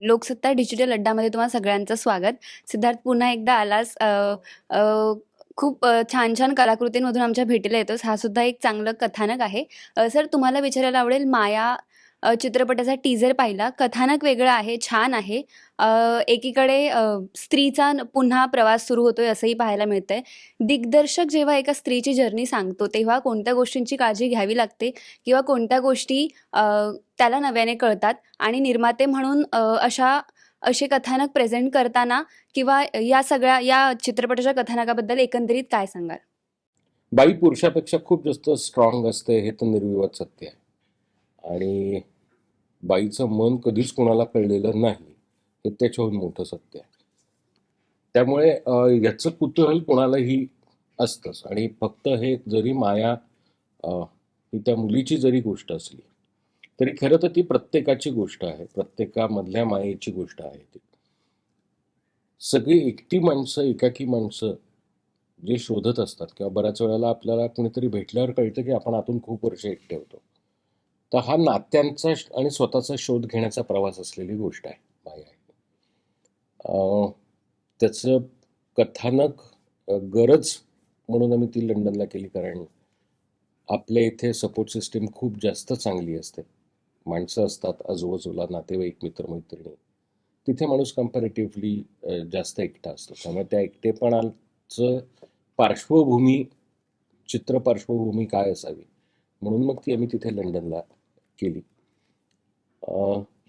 Loksatta digital अड्डामध्ये तुम्हाला सगळ्यांचं स्वागत. सिद्धार्थ, पुन्हा एकदा आलास. अ, खूप छान छान कलाकृतींमधून आमच्या भेटीला येतोस. हा सुद्धा एक चांगलं कथानक आहे. सर, तुम्हाला विचारायला आवडेल, माया चित्रपटाचा टीझर पाहिला. कथानक वेगळं आहे, छान आहे. अ, एकीकडे स्त्रीचा पुन्हा प्रवास सुरू होतोय असंही पाहायला मिळतंय. दिग्दर्शक जेव्हा एका स्त्रीची जर्नी सांगतो तेव्हा कोणत्या गोष्टींची काळजी घ्यावी लागते किंवा कोणत्या गोष्टी त्याला नव्याने कळतात आणि निर्माते म्हणून असे कथानक प्रेझेंट करताना किंवा या चित्रपटाच्या कथानकाबद्दल एकंदरीत काय सांगाल? बाई पुरुषापेक्षा खूप जास्त स्ट्रॉंग असते हे तर निर्विवाद सत्य आहे. आणि बाईचं मन कधीच कोणाला कळलेलं नाही हे त्याच्याहून मोठं सत्य आहे. त्यामुळे याचं कुतूहल कोणालाही असतंच. आणि फक्त हे जरी माया ही त्या मुलीची जरी गोष्ट असली तरी खरं तर ती प्रत्येकाची गोष्ट आहे, प्रत्येकामधल्या मायेची गोष्ट आहे ती. सगळी एकटी माणसं, एकाकी माणसं जे शोधत असतात किंवा बऱ्याच वेळेला आपल्याला कुणीतरी भेटल्यावर कळतं की आपण आतून खूप वर्ष एकटे होतो. तर हा नात्यांचा आणि स्वतःचा शोध घेण्याचा प्रवास असलेली गोष्ट आहे माया आहे. त्याचं कथानक गरज म्हणून आम्ही ती लंडनला केली, कारण आपल्या इथे सपोर्ट सिस्टीम खूप जास्त चांगली असते. माणसं असतात आजूबाजूला, नातेवाईक, मित्रमैत्रिणी. तिथे माणूस कम्पॅरेटिव्हली जास्त एकटा असतो. त्यामुळे त्या एकटेपणाचं पार्श्वभूमी, चित्र पार्श्वभूमी काय असावी म्हणून मग ती आम्ही तिथे लंडनला केली.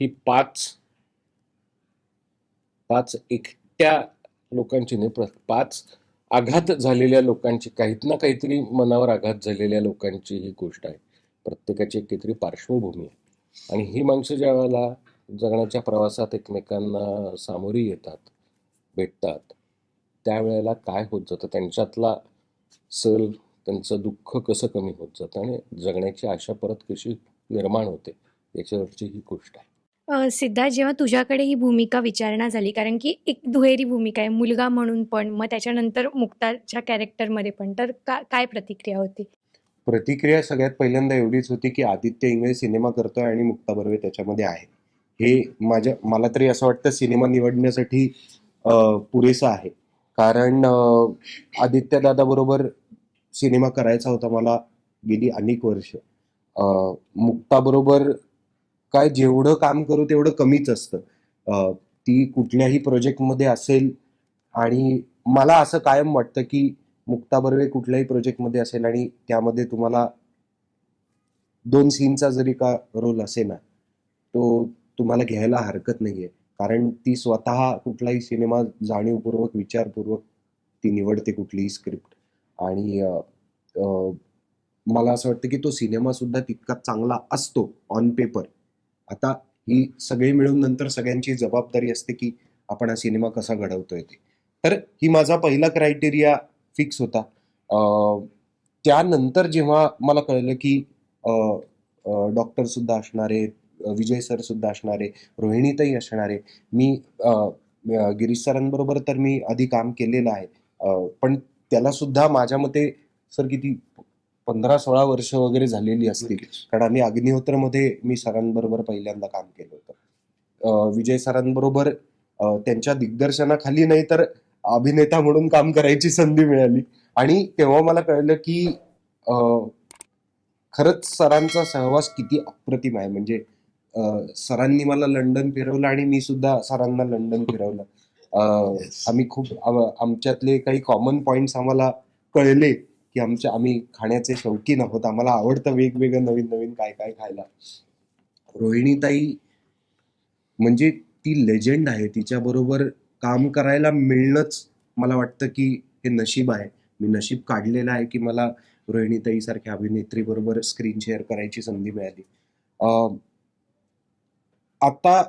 ही पाच एकट्या लोकांची नाही, पाच आघात झालेल्या लोकांची, काहीत ना काहीतरी मनावर आघात झालेल्या लोकांची ही गोष्ट आहे. प्रत्येकाची एक काहीतरी पार्श्वभूमी आहे. आणि ही माणसं ज्या वेळेला जगण्याच्या प्रवासात एकमेकांना सामोरी येतात, भेटतात, त्यावेळेला काय होत जातं, त्यांच्यातला सल, त्यांचं दुःख कसं कमी होत जातं आणि जगण्याची आशा परत कशी निर्माण होते, याच्यावरची ही गोष्ट आहे. सिद्धार्थ, जेव्हा तुझ्याकडे ही भूमिका विचारण्यात आली, कारण की एक दुहेरी भूमिका आहे, मुलगा म्हणून पण, मग त्याच्यानंतर मुक्ताच्या कॅरेक्टरमध्ये पण, तर काय प्रतिक्रिया होती? प्रतिक्रिया सगळ्यात पहिल्यांदा एवढीच होती की आदित्य इंगळे सिनेमा करतोय आणि मुक्ता बर्वे त्याच्यामध्ये आहे. हे मला तरी असं वाटतं सिनेमा निवडण्यासाठी पुरेसं आहे. कारण आदित्य दादा बरोबर सिनेमा करायचा होता मला गेली अनेक वर्ष. मुक्ता बरोबर काय जेवढं काम करू तेवढं कमीच असतं. ती कुठल्याही प्रोजेक्टमध्ये असेल आणि मला असं कायम वाटतं की मुक्ता बर्वे कुठल्याही प्रोजेक्टमध्ये असेल आणि त्यामध्ये तुम्हाला 2 सीनचा जरी का रोल असे ना, तो तुम्हाला घ्यायला हरकत नाहीये. कारण ती स्वतः कुठलाही सिनेमा जाणीवपूर्वक, विचारपूर्वक ती निवडते कुठलीही स्क्रिप्ट. आणि मला असं वाटतं की तो सिनेमा सुद्धा तितकाच चांगला असतो ऑन पेपर. आता ही सगळी मिळून नंतर सगळ्यांची जबाबदारी असते की आपण हा सिनेमा कसा घडवतोय ते. तर ही माझा पहिला क्रायटेरिया फिक्स होता. त्यानंतर जेव्हा मला कळलं की डॉक्टर सुद्धा असणार आहे, विजय सर सुद्धा असणार आहे, रोहिणीताई असणार आहे. मी गिरीश सरांबरोबर तर मी आधी काम केलेलं आहे. पण त्याला सुद्धा माझ्या मते सर किती 15-16 वर्ष वगैरे झालेली असतील. कारण आम्ही अग्निहोत्रमध्ये मी सरांबरोबर पहिल्यांदा काम केलं होतं. विजय सरांबरोबर त्यांच्या दिग्दर्शनाखाली नाही तर अभिनेता म्हणून काम करायची संधी मिळाली. आणि तेव्हा मला कळलं की खरंच सरांचा सहवास किती अप्रतिम आहे. म्हणजे सरांनी मला लंडन फिरवलं आणि मी सुद्धा सरांना लंडन फिरवलं. आम्ही खूप आमच्यातले काही कॉमन पॉइंट्स आम्हाला कळले की आम्ही खाण्याचे शौकीन आहोत. आम्हाला आवडतं वेगवेगळं नवीन नवीन काय काय खायला. रोहिणीताई म्हणजे ती लेजंड आहे. तिच्याबरोबर काम करायला मिळणंच मला वाटतं की हे नशीब आहे. मी नशीब काढलेलं आहे की मला रोहिणीताई सारख्या अभिनेत्री बरोबर स्क्रीन शेअर करायची संधी मिळाली. आता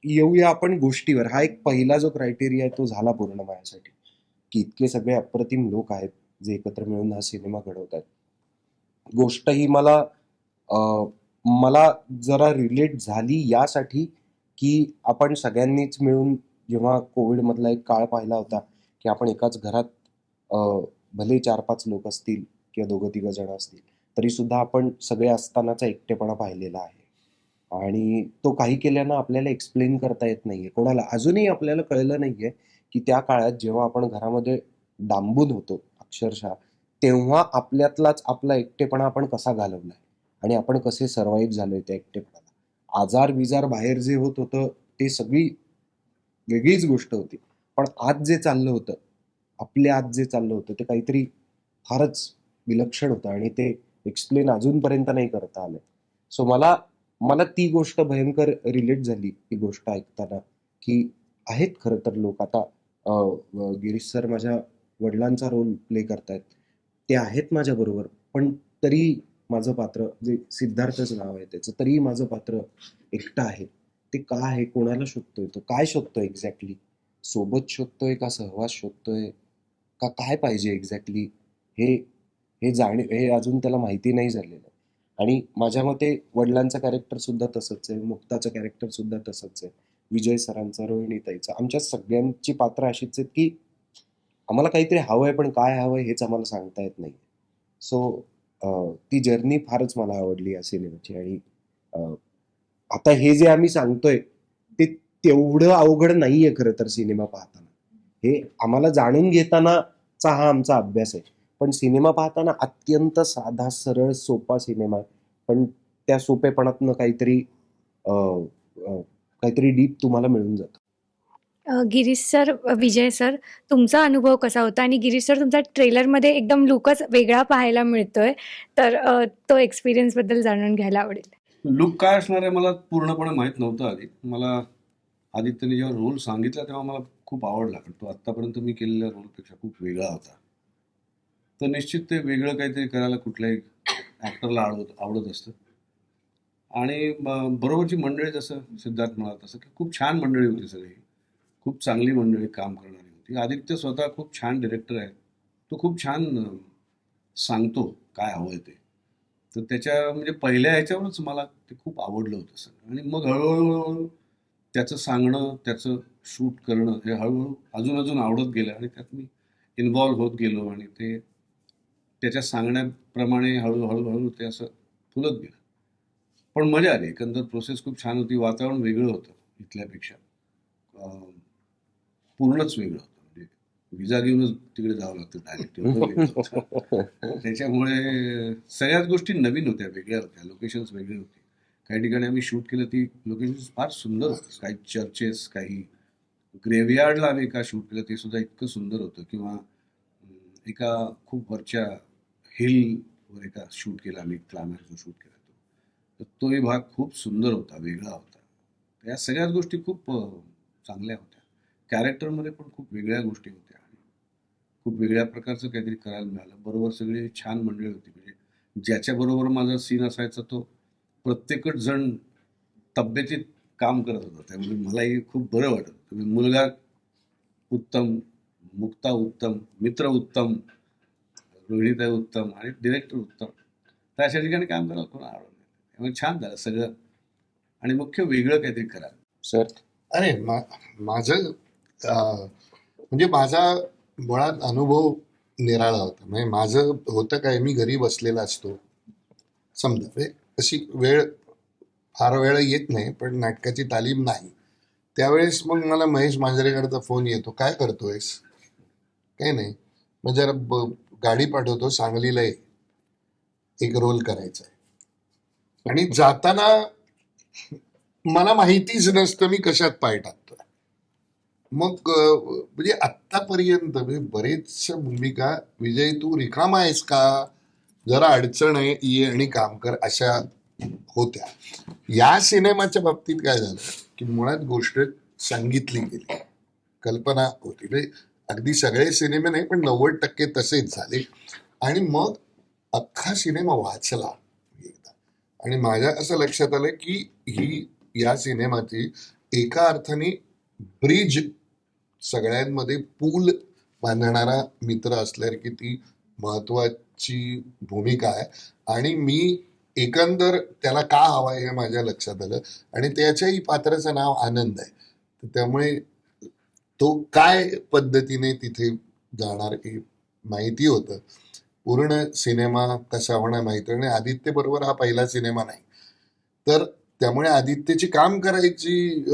येऊया आपण गोष्टीवर. हा एक पहिला जो क्रायटेरिया आहे तो झाला पूर्ण माझ्यासाठी की इतके सगळे अप्रतिम लोक आहेत जे एकत्र मिळून हा सिनेमा घडवतात. गोष्ट ही मला जरा रिलेट झाली यासाठी की आपण सगळ्यांनीच मिळून जेव्हा कोविड मधला एक काळ पाहिला होता की आपण एकाच घरात भले 4-5 लोक असतील किंवा 2-3 जण असतील तरी सुद्धा आपण सगळे असतानाचा एकटेपणा पाहिलेला आहे. आणि तो काही केल्यानं आपल्याला एक्सप्लेन करता येत नाहीये कोणाला. अजूनही आपल्याला कळलं नाहीये की त्या काळात जेव्हा आपण घरामध्ये डांबून होतो अक्षरशः, तेव्हा आपल्यातलाच आपला एकटेपणा आपण कसा घालवलाय आणि आपण कसे सर्व्हाइव्ह झालोय त्या एकटेपणाला. आजार-विजार बाहेर जे होत होतं ते सगळी वेगळीच गोष्ट होती. पण आत जे चाललं होतं, आपल्या आत जे चाललं होतं ते काहीतरी फारच विलक्षण होतं आणि ते एक्सप्लेन अजूनपर्यंत नाही करता आलंय. सो मला मला ती गोष्ट भयंकर रिलेट झाली, ती गोष्ट ऐकताना, की आहेत खरं तर लोक आता गिरीश सर माझ्या वडिलांचा रोल प्ले करतायत. ते आहेत माझ्याबरोबर, पण तरी माझं पात्र जे सिद्धार्थच नाव आहे त्याचं, तरीही माझं पात्र एकटं आहे. ते का आहे? कोणाला शोधतोय तो? काय शोधतोय एक्झॅक्टली? सोबत शोधतोय का सहवास शोधतोय? का काय पाहिजे एक्झॅक्टली? हे हे अजून त्याला माहिती नाही झालेलं. आणि माझ्या मते वडिलांचं कॅरेक्टर सुद्धा तसंच आहे, मुक्ताचं कॅरेक्टर सुद्धा तसंच आहे, विजय सरांचं, रोहिणीताईचं, आमच्या सगळ्यांची पात्र अशीच आहेत की आम्हाला काहीतरी हवंय, पण काय हवंय हेच आम्हाला सांगता येत नाही. सो ती जर्नी फारच मला आवडली या सिनेमाची. आणि अं, आता हे जे आम्ही सांगतोय ते तेवढं अवघड नाहीये खरं तर सिनेमा पाहताना. हे आम्हाला जाणून घेतानाचा हा आमचा अभ्यास आहे. पण सिनेमा पाहताना अत्यंत साधा, सरळ, सोपा सिनेमा आहे. पण त्या सोपेपणातनं काहीतरी काहीतरी डीप तुम्हाला मिळून जातं. गिरीश सर, विजय सर, तुमचा अनुभव कसा होता? आणि गिरीश सर, तुमचा ट्रेलरमध्ये एकदम लुकच वेगळा पाहायला मिळतोय, तर तो एक्सपिरियन्सबद्दल जाणून घ्यायला आवडेल. लुक काय असणार आहे मला पूर्णपणे माहीत नव्हतं आधी. मला आदित्यने जेव्हा रोल सांगितला तेव्हा मला खूप आवडला, कारण तो आत्तापर्यंत मी केलेल्या रोलपेक्षा खूप वेगळा होता. तर निश्चित ते वेगळं काहीतरी करायला कुठल्याही ॲक्टरला आवडत असतं. आणि बरोबरची मंडळी, जसं सिद्धार्थ म्हणाला तसं, की खूप छान मंडळी होती सगळी, खूप चांगली मंडळी काम करणारी होती. आदित्य स्वतः खूप छान डिरेक्टर आहे. तो खूप छान सांगतो काय हवंय ते. तर त्याच्या म्हणजे पहिल्या ह्याच्यावरच मला ते खूप आवडलं होतं सगळं. आणि मग हळूहळू त्याचं सांगणं, त्याचं शूट करणं हे हळूहळू अजून अजून आवडत गेलं आणि त्यात मी इन्व्हॉल्व्ह होत गेलो आणि ते त्याच्या सांगण्याप्रमाणे हळूहळू ते असं फुलत गेलं. पण मजा आली. एकंदर प्रोसेस खूप छान होती. वातावरण वेगळं होतं इथल्यापेक्षा. अं, पूर्णच वेगळं होतं. म्हणजे विजा घेऊनच तिकडे जावं लागतं डायरेक्ट, एवढं वेगळं होतं. त्याच्यामुळे सगळ्याच गोष्टी नवीन होत्या, वेगळ्या होत्या. लोकेशन्स वेगळी होती. काही ठिकाणी आम्ही शूट केलं, ती लोकेशन्स फार सुंदर होती. काही चर्चेस, काही ग्रेव्हयार्डला आम्ही एका शूट केलं, ते सुद्धा इतकं सुंदर होतं. किंवा एका खूप वरच्या हिलवर एका शूट केला आम्ही, क्लायमॅक्स जो शूट केला तर तोही भाग खूप सुंदर होता, वेगळा होता. तर या सगळ्याच गोष्टी खूप चांगल्या होत्या. कॅरेक्टरमध्ये पण खूप वेगळ्या गोष्टी होत्या आणि खूप वेगळ्या प्रकारचं काहीतरी करायला मिळालं. बरोबर सगळी छान मंडळी होती. म्हणजे ज्याच्याबरोबर माझा सीन असायचा तो प्रत्येकच जण तब्येतीत काम करत होता. त्यामुळे मलाही खूप बरं वाटत होतं. मुलगा उत्तम, मुक्ता उत्तम, मित्र उत्तम, रोहिणीताई उत्तम आणि डिरेक्टर उत्तम. तर अशा ठिकाणी काम करायला कोण आवडत नाही. त्यामुळे छान झालं सगळं. आणि मुख्य वेगळं काहीतरी करायला. सर अरे माझं म्हणजे माझा मुळात अनुभव निराळा होता. म्हणजे माझं होतं काय, मी घरी बसलेला असतो समजा, म्हणजे अशी वेळ फार वेळ येत नाही, पण नाटकाची तालीम नाही त्यावेळेस मग मला महेश मांजरेकरचा फोन येतो, काय करतोयस? काही नाही, मग जरा गाडी पाठवतो, सांगलीला एक रोल करायचा आहे. आणि जाताना मला माहितीच नसतं मी कशात पाय टाकतोय. मग म्हणजे आत्तापर्यंत म्हणजे बरेचशा भूमिका, विजय तू रिकामा आहेस का, जरा अडचण आहे, ये आणि काम कर, अशा होत्या. या सिनेमाच्या बाबतीत काय झालं की मुळात गोष्ट सांगितली गेली, कल्पना होती. म्हणजे अगदी सगळे सिनेमे नाही, पण 90% तसेच झाले. आणि मग अख्खा सिनेमा वाचला एकदा. आणि माझ्या असं लक्षात आलं की ही या सिनेमाची एका अर्थाने ब्रिज, सगळ्यांमध्ये पूल बांधणारा मित्र असल्यासारखी ती महत्वाची भूमिका आहे. आणि मी एकंदर त्याला का हवा हे माझ्या लक्षात आलं. आणि त्याच्याही पात्राचं नाव आनंद आहे, तर त्यामुळे तो काय पद्धतीने तिथे जाणार हे माहिती होतं. पूर्ण सिनेमा कसा होणार माहिती. आणि आदित्य बरोबर हा पहिला सिनेमा नाही, तर त्यामुळे आदित्यची काम करायची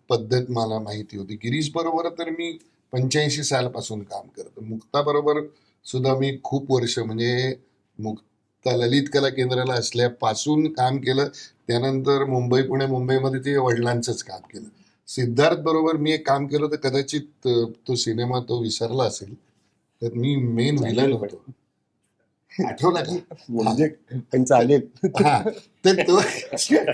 पद्धत मला माहिती होती. गिरीश बरोबर तर मी 85 सालपासून काम करतो. मुक्ता बरोबर सुद्धा मी खूप वर्ष, म्हणजे मुक्ता ललित कला केंद्राला असल्यापासून काम केलं. त्यानंतर मुंबई पुणे मुंबईमध्ये ते वडिलांचंच काम केलं. सिद्धार्थ बरोबर मी एक काम केलं, तर कदाचित तो सिनेमा तो विसरला असेल, तर मी मेन व्हिलन होतो. आठवला का? म्हणजे पण चालेल. हा, तर तो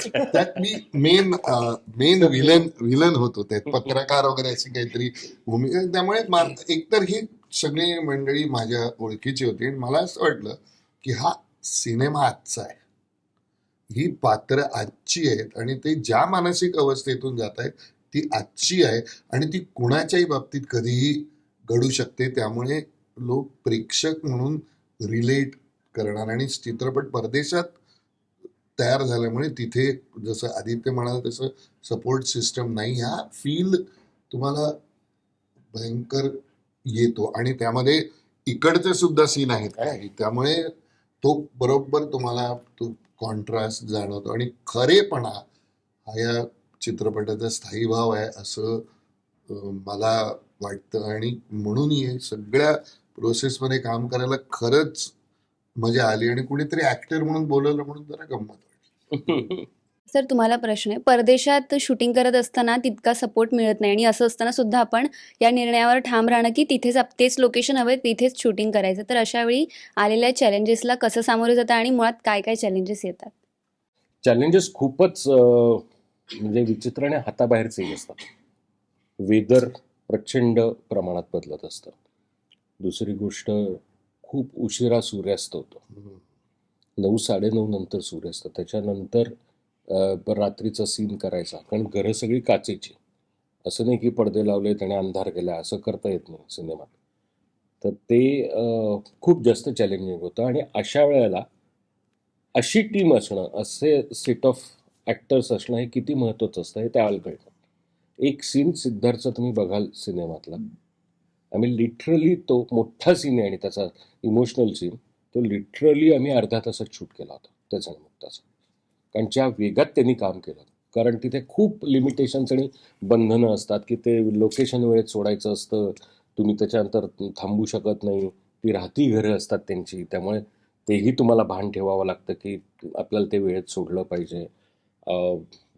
त्यात मी मेन विलन होतो. त्यात पत्रकार वगैरे अशी काहीतरी भूमिका. त्यामुळे एकतर ही सगळी मंडळी माझ्या ओळखीची होती आणि मला असं वाटलं की हा सिनेमा आजचा आहे, ही पात्र आजची आहेत आणि ते ज्या मानसिक अवस्थेतून जात आहेत ती आजची आहे आणि ती कुणाच्याही बाबतीत कधीही घडू शकते. त्यामुळे लोक प्रेक्षक म्हणून रिलेट करणार. आणि चित्रपट परदेशात तयार झाल्यामुळे तिथे जसं आदित्य म्हणाला तसं सपोर्ट सिस्टम नाही. हा फील तुम्हाला भयंकर येतो आणि त्यामध्ये इकडचे सुद्धा सीन आहेत काही, त्यामुळे तो बरोबर तुम्हाला तो कॉन्ट्रास्ट जाणवतो आणि खरेपणा हा या चित्रपटाचा स्थायी भाव आहे असं मला वाटतं. आणि म्हणून हे सगळ्या प्रोसेसमध्ये काम करायला खरंच मजा आली आणि कुणीतरी ऍक्टर म्हणून बोलवलं म्हणून जरा गंमत वाटली. सर तुम्हाला प्रश्न आहे, परदेशात शूटिंग करत असताना तितका सपोर्ट मिळत नाही आणि असं असताना सुद्धा आपण या निर्णयावर ठाम राहणं की तिथेच तेच लोकेशन हवं तिथेच शूटिंग करायचं, तर अशा वेळी आलेल्या चॅलेंजेसला कसं सामोरे जातं आणि मुळात काय काय चॅलेंजेस येतात? चॅलेंजेस खूपच म्हणजे विचित्र आणि हाताबाहेरचेही असतात. वेदर प्रचंड प्रमाणात बदलत असतं. दुसरी गोष्ट, खूप उशिरा सूर्यास्त होतो. 9-9:30 नंतर सूर्यास्त. त्याच्यानंतर रात्रीचा सीन करायचा, कारण घरं सगळी काचेची. असं नाही की पडदे लावलेत आणि अंधार गेला, असं करता येत नाही सिनेमात. तर ते खूप जास्त चॅलेंजिंग होतं आणि अशा वेळेला अशी टीम असणं, असे सेट ऑफ ॲक्टर्स असणं हे किती महत्त्वाचं असतं हे त्यावेळेला कळतं. एक सीन सिद्धार्थचा तुम्ही बघाल सिनेमातला, आम्ही लिटरली तो मोठा सीन आहे आणि त्याचा इमोशनल सीन, तो लिटरली आम्ही अर्ध्या तासात शूट केला होता त्याचा आणि मुक्ताचा. कारण ज्या वेगात त्यांनी काम केलं, कारण तिथे खूप लिमिटेशन्स आणि बंधनं असतात की ते लोकेशन वेळेत सोडायचं असतं, तुम्ही त्याच्यानंतर थांबू शकत नाही, ती राहती घरं असतात त्यांची, त्यामुळे तेही तुम्हाला भान ठेवावं लागतं की आपल्याला ते वेळेत सोडलं पाहिजे.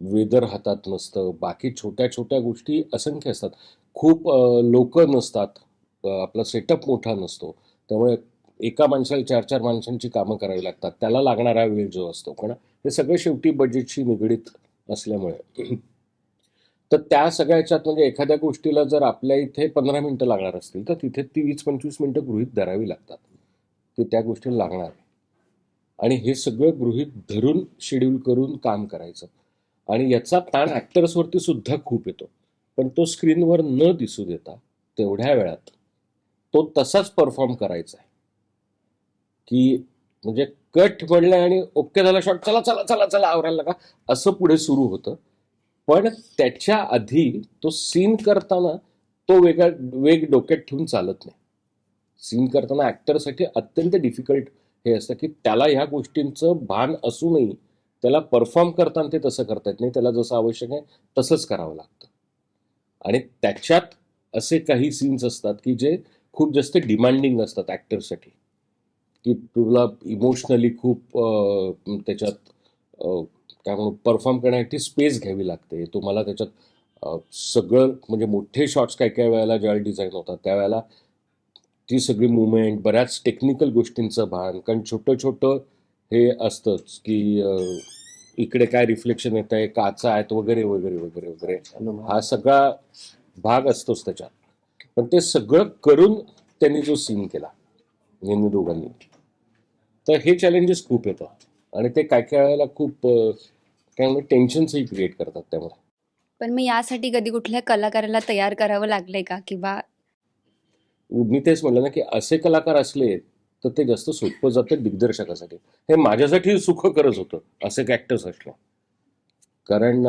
वेदर हातात नसतं, बाकी छोट्या छोट्या गोष्टी असंख्य असतात. खूप लोक नसतात, आपला सेटअप मोठा नसतो, त्यामुळे एका माणसाला 4-4 माणसांची कामं करावी लागतात. त्याला लागणारा वेळ जो असतो, कारण हे सगळं शेवटी बजेटशी निगडीत असल्यामुळे. तर त्या सगळ्याच्यात म्हणजे एखाद्या गोष्टीला जर आपल्या इथे 15 मिनटं लागणार असतील तर तिथे ती 20-25 मिनटं गृहीत धरावी लागतात की त्या गोष्टीला लागणार आहे. आणि हे सगळं गृहीत धरून शेड्यूल करून काम करायचं. आणि याचा ताण ॲक्टर्सवरती सुद्धा खूप येतो, पण तो स्क्रीनवर न दिसू देता तेवढ्या वेळात तो तसाच परफॉर्म करायचा आहे की म्हणजे कट म्हणलं आणि ओके झाला शॉट, चला चला चला चला आवरायला लागा, असं पुढे सुरू होतं. पण त्याच्या आधी तो सीन करताना तो वेग डोक्यात ठेवून चालत नाही. सीन करताना ॲक्टरसाठी अत्यंत डिफिकल्ट हे असतं की त्याला ह्या गोष्टींचं भान असूनही त्याला परफॉर्म करताना ते तसं करता येत नाही. त्याला जसं आवश्यक आहे तसंच करावं लागतं. आणि त्याच्यात असे काही सीन्स असतात की जे खूप जास्त डिमांडिंग असतात ॲक्टरसाठी, की तुला इमोशनली खूप त्याच्यात काय म्हणू परफॉर्म करण्यासाठी स्पेस घ्यावी लागते. तुम्हाला त्याच्यात सगळं म्हणजे मोठे शॉट्स काही काही वेळेला ज्यावेळेला डिझाईन होतात त्यावेळेला ती सगळी मुवमेंट, बऱ्याच टेक्निकल गोष्टींचं भान, कारण छोटं छोटं हे असतंच की इकडे काय रिफ्लेक्शन येत आहे, काचा आहेत वगैरे वगैरे वगैरे वगैरे, हा सगळा भाग असतोच त्याच्यात. पण ते सगळं करून त्यांनी जो सीन केला यांनी दोघांनी, तर हे चॅलेंजेस खूप येतात आणि ते काय काय वेळेला खूप काय म्हणून टेन्शन्सही क्रिएट करतात. त्यामुळे पण मग यासाठी कधी कुठल्या कलाकाराला तयार करावं लागलंय का, किंवा मी तेच म्हणलं ना की असे कलाकार असले तर ते जास्त सोपं जातं दिग्दर्शकासाठी. हे माझ्यासाठी सुखकरच होतं असे ॲक्टर्स असले, कारण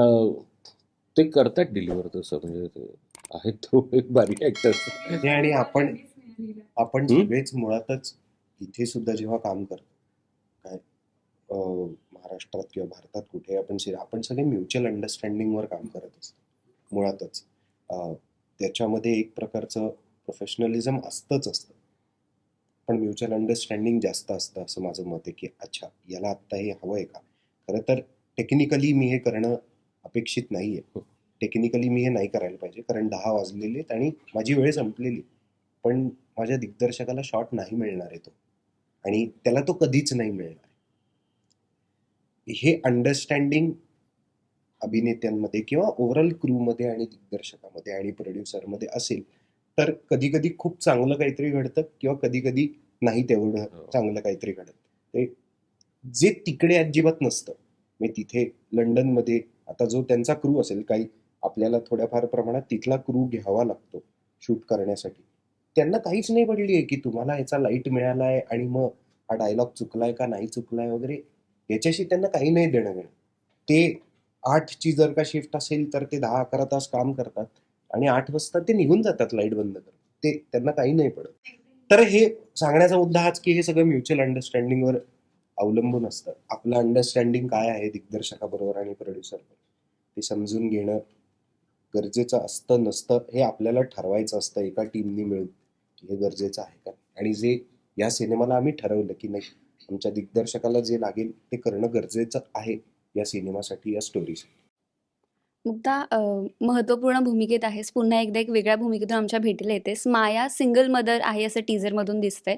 ते करतात डिलिव्हर तसं, म्हणजे ते आहेत तो एक बारीक ॲक्टर्स. आणि आपण सगळेच मुळातच इथे सुद्धा जेव्हा काम करतो, काय महाराष्ट्रात किंवा भारतात कुठे आपण सगळे म्युच्युअल अंडरस्टँडिंगवर काम करत असतो मुळातच. त्याच्यामध्ये एक प्रकारचं प्रोफेशनलिझम असतं, पण म्युच्युअल अंडरस्टँडिंग जास्त असतं असं माझं मत आहे, की अच्छा याला आत्ता हे हवं आहे का? खरं तर टेक्निकली मी हे करणं अपेक्षित नाही आहे. टेक्निकली मी हे नाही करायला पाहिजे, कारण 10 वाजलेले आहेत आणि माझी वेळ संपलेली. पण माझ्या दिग्दर्शकाला शॉट नाही मिळणार आहे तो, आणि त्याला तो कधीच नाही मिळणार. हे अंडरस्टँडिंग अभिनेत्यांमध्ये किंवा ओव्हरऑल क्रूमध्ये आणि दिग्दर्शकामध्ये आणि प्रोड्युसरमध्ये असेल तर कधी कधी खूप चांगलं काहीतरी घडतं किंवा कधी कधी नाही तेवढं चांगलं काहीतरी घडतं. ते जे तिकडे अजिबात नसतं. मी तिथे लंडनमध्ये आता जो त्यांचा क्रू असेल, काही आपल्याला थोड्याफार प्रमाणात तिथला क्रू घ्यावा लागतो शूट करण्यासाठी, त्यांना काहीच नाही पडली आहे की तुम्हाला याचा लाईट मिळाला आहे आणि मग हा डायलॉग चुकलाय का नाही चुकलाय वगैरे, याच्याशी त्यांना काही नाही देणं घेणं. ते 8ची जर का शिफ्ट असेल तर ते 10-11 तास काम करतात आणि 8 वाजता ते निघून जातात लाईट बंद करत. ते त्यांना काही नाही पडत. तर हे सांगण्याचा मुद्दा हाच की हे सगळं म्युच्युअल अंडरस्टँडिंगवर अवलंबून असतं. आपलं अंडरस्टँडिंग काय आहे दिग्दर्शकाबरोबर आणि प्रोड्युसरबरोबर ते समजून घेणं गरजेचं असतं नसतं हे आपल्याला ठरवायचं असतं एका टीमनी मिळून, की हे गरजेचं आहे का. आणि जे या सिनेमाला आम्ही ठरवलं की नाही, आमच्या दिग्दर्शकाला जे लागेल ते करणं गरजेचं आहे या सिनेमासाठी, या स्टोरीसाठी. मुक्ता, महत्त्वपूर्ण भूमिकेत आहेस. पुन्हा एकदा एक वेगळ्या भूमिकेतून आमच्या भेटीला येतेस. माया सिंगल मदर आहे असं टीझरमधून दिसतंय.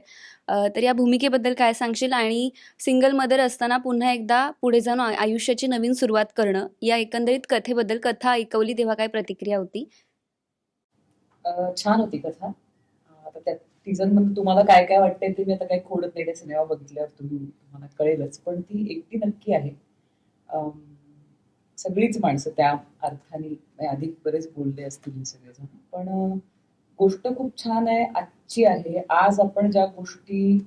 तर या भूमिकेबद्दल काय सांगशील? आणि सिंगल मदर असताना पुन्हा एकदा पुढे जाऊन आयुष्याची नवीन सुरुवात करणं, या एकंदरीत कथेबद्दल, कथा ऐकवली तेव्हा काय प्रतिक्रिया होती? छान होती कथा. आता त्या मध्ये तुम्हाला काय काय वाटतंय ते मी आता काही खोडत नाही, त्या सिनेमा बघितल्यावर तुम्हाला कळेलच. पण ती एकटी नक्की आहे. अम, सगळीच माणसं त्या अर्थाने म्हणजे आधी बरेच बोलले असतील हे सगळेजण, पण गोष्ट खूप छान आहे, आजची आहे. आज आपण ज्या गोष्टी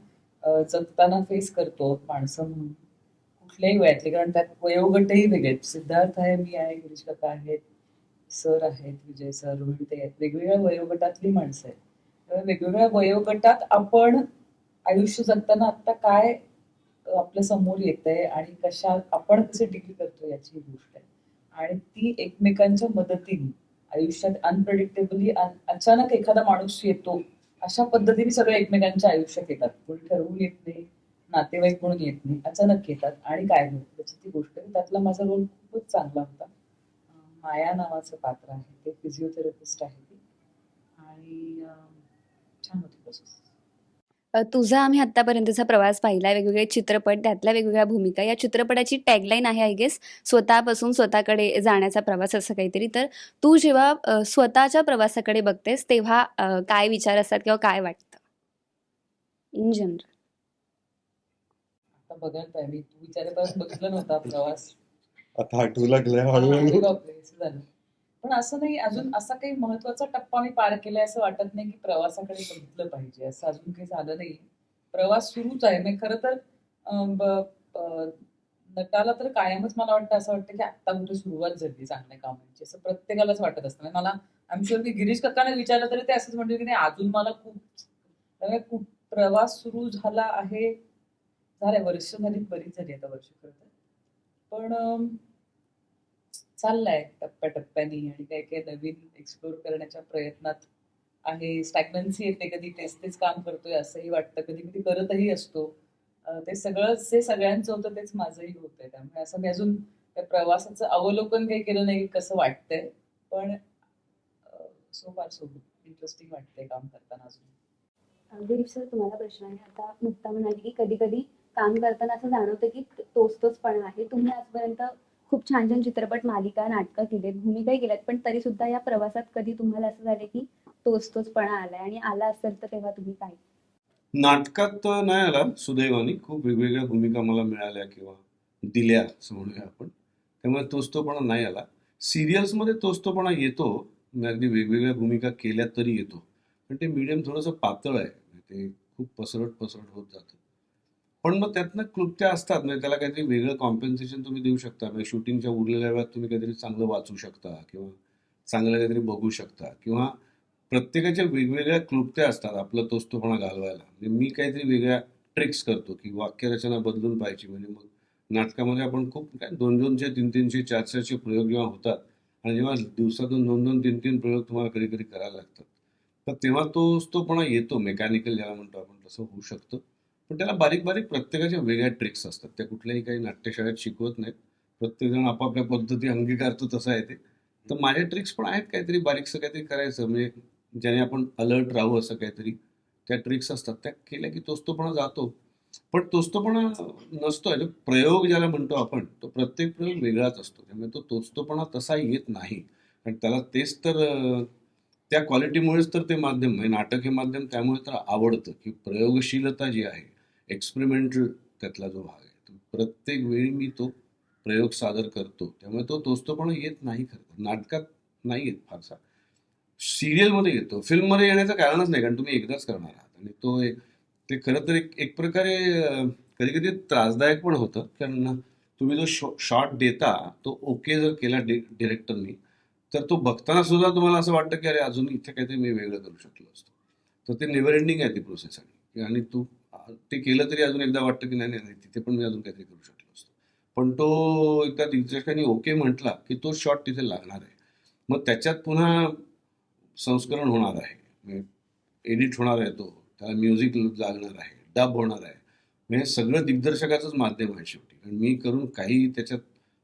जगताना फेस करतो माणसं म्हणून, कुठल्याही वयातले, कारण त्यात वयोगटही वेगळे आहेत. सिद्धार्थ आहे, मी आहे, गिरीश काका आहेत, सर आहेत, विजय सर, रोहित आहेत. वेगवेगळ्या वयोगटातली माणसं आहेत. तर वेगवेगळ्या वयोगटात आपण आयुष्य जगताना आता काय आपल्या समोर येतंय आणि आपण कसे डील करतो याची ही गोष्ट आहे. आणि ती एकमेकांच्या मदतीने आयुष्यात अनप्रेडिक्टेबली अचानक एखादा माणूस येतो, अशा पद्धतीने सगळे एकमेकांच्या आयुष्यात येतात. कोणी ठरवून येत नाही, नातेवाईक म्हणून येत नाही, अचानक येतात आणि काय होतं त्याची ती गोष्ट आहे. त्यातला माझा रोल खूपच चांगला होता. माया नावाचं पात्र आहे, ते फिजिओथेरपिस्ट आहे ती. आणि छान होती प्रोसेस. तुझा आम्ही आत्तापर्यंतचा प्रवास पाहिला, वेगवेगळे चित्रपट, त्यातल्या वेगवेगळ्या भूमिका. या चित्रपटाची टॅगलाईन आहे आय गेस, स्वतःपासून स्वतःकडे जाण्याचा प्रवास असं काहीतरी. तर तू जेव्हा स्वतःच्या प्रवासाकडे बघतेस तेव्हा काय विचार असतात किंवा काय वाटतं इन जनरल? आता बघायला पाहिजे, मी तू विचारेपर्यंत बघितला नव्हता प्रवास. आता आठवू लागलंय अरे हळूहळू. बापरे, असं झालं. पण असं नाही, अजून असा काही महत्वाचा टप्पा मी पार केलाय असं वाटत नाही की प्रवासाकडे बघितलं पाहिजे, असं अजून काही झालं नाही. प्रवास सुरूच आहे. म्हणजे खरं तर नटाला तर कायमच मला वाटतं, असं वाटतं की आता कुठे सुरुवात झाली चांगल्या कामांची, असं प्रत्येकालाच वाटत असतं. म्हणजे मला आय शुअर की गिरीश काकाने विचारलं तरी ते असंच म्हणतो की नाही, अजून मला खूप प्रवास सुरू झाला आहे. झालंय, वर्ष झाली, बरीच झाली आता वर्ष खरं तर. पण चाललाय टप्प्याटप्प्याने आणि काही काही नवीन एक्सप्लोर करण्याच्या प्रयत्नात आहे. स्टॅग्नन्सी येते, कधी तेच काम करतोय असंही वाटतं, कधी कधी करतही असतो. ते सगळंच जे सगळ्यांचं होतं तेच माझंही होतंय. त्यामुळे असं मी अजून त्या प्रवासाचं अवलोकन काही केलं नाही कसं वाटतंय. पण सो फार सो गुड, इंटरेस्टिंग वाटतंय काम करताना अजून. गिरीश सर, तुम्हाला प्रश्न आहे. आता मुक्ता म्हणाली की कधी कधी काम करताना असं जाणवतं की तोचपणा आहे. तुम्ही आजपर्यंत खूप छान छान चित्रपट, मालिका, नाटकं केलीत, भूमिकाही केल्यात, पण तरी सुद्धा या प्रवासात कधी तुम्हाला असं झालं की तोचपणा आलाय, आणि आला असेल तर तेव्हा तुम्ही काय? नाटकात नाही आला सुदैवाने. खूप वेगवेगळ्या भूमिका मला मिळाल्या किंवा दिल्या असं म्हणूया आपण, त्यामुळे तोचतोपणा नाही आला. सिरियल्समध्ये तोचतोपणा येतो, म्हणजे अगदी वेगवेगळ्या भूमिका केल्या तरी येतो. पण ते मीडियम थोडंसं पातळ आहे, ते खूप पसरट होत जातं. पण मग त्यातनं क्लुप्त्या असतात, म्हणजे त्याला काहीतरी वेगळं कॉम्पेन्सेशन तुम्ही देऊ शकता. म्हणजे शूटिंगच्या उरलेल्या वेळात तुम्ही काहीतरी चांगलं वाचू शकता किंवा चांगलं काहीतरी बघू शकता, किंवा प्रत्येकाच्या वेगवेगळ्या क्लुप्त्या असतात आपला तोचतोपणा घालवायला. म्हणजे मी काहीतरी वेगळ्या ट्रिक्स करतो की वाक्यरचना बदलून पाहिजे, म्हणजे मग नाटकामध्ये आपण खूप काय 2-2चे 3-3चे 4-4चे प्रयोग जेव्हा होतात आणि जेव्हा दिवसातून 2-2 3-3 प्रयोग तुम्हाला कधी कधी करायला लागतात, तर तेव्हा तोपणा येतो. मेकॅनिकल ज्याला म्हणतो आपण तसं होऊ शकतं. पण त्याला बारीक बारीक प्रत्येकाच्या वेगळ्या ट्रिक्स असतात. त्या कुठल्याही काही नाट्यशाळेत शिकवत नाहीत. प्रत्येकजण आपापल्या पद्धती अंगीकारतो तसं आहे ते. तर माझ्या ट्रिक्स पण आहेत, काहीतरी बारीकसं काहीतरी करायचं म्हणजे ज्याने आपण अलर्ट राहू असं काहीतरी. त्या ट्रिक्स असतात, त्या केल्या की तोचतोपणा जातो. पण तोचतोपणा नसतोय, जो प्रयोग ज्याला म्हणतो आपण, तो प्रत्येक प्रयोग वेगळाच असतो. त्यामुळे तो तोचतोपणा तसा येत नाही. आणि त्याला तेच तर त्या क्वालिटीमुळेच तर ते माध्यम म्हणजे नाटक हे माध्यम त्यामुळे तर आवडतं, की प्रयोगशीलता जी आहे, एक्सपेरिमेंटल त्यातला जो भाग आहे, तो प्रत्येक वेळी मी तो प्रयोग सादर करतो. त्यामुळे तो तोचतोपणा येत नाही. खरं तर नाटकात नाही येत फारसा. सिरियलमध्ये येतो. फिल्ममध्ये येण्याचं कारणच नाही, कारण तुम्ही एकदाच करणार आहात. आणि ते खरं तर एक एक प्रकारे कधी कधी त्रासदायक पण होतं, कारण तुम्ही जो शॉट देता तो ओके जर केला डिरेक्टरनी, तर तो बघताना सुद्धा तुम्हाला असं वाटतं की अरे अजून इथे काहीतरी मी वेगळं करू शकलो असतो. तर ते नेव्हर एंडिंग आहे ती प्रोसेस. आणि तू ते केलं तरी अजून एकदा वाटतं की नाही नाही नाही, तिथे पण मी अजून काहीतरी करू शकलो असतो. पण तो एकदा दिग्दर्शकाने ओके म्हटला की तो शॉट तिथे लागणार आहे. मग त्याच्यात पुन्हा संस्करण होणार आहे, एडिट होणार आहे, तो त्याला म्युझिक लागणार आहे, डब होणार आहे. म्हणजे सगळं दिग्दर्शकाचंच माध्यम आहे शेवटी. आणि मी करून काही त्याच्यात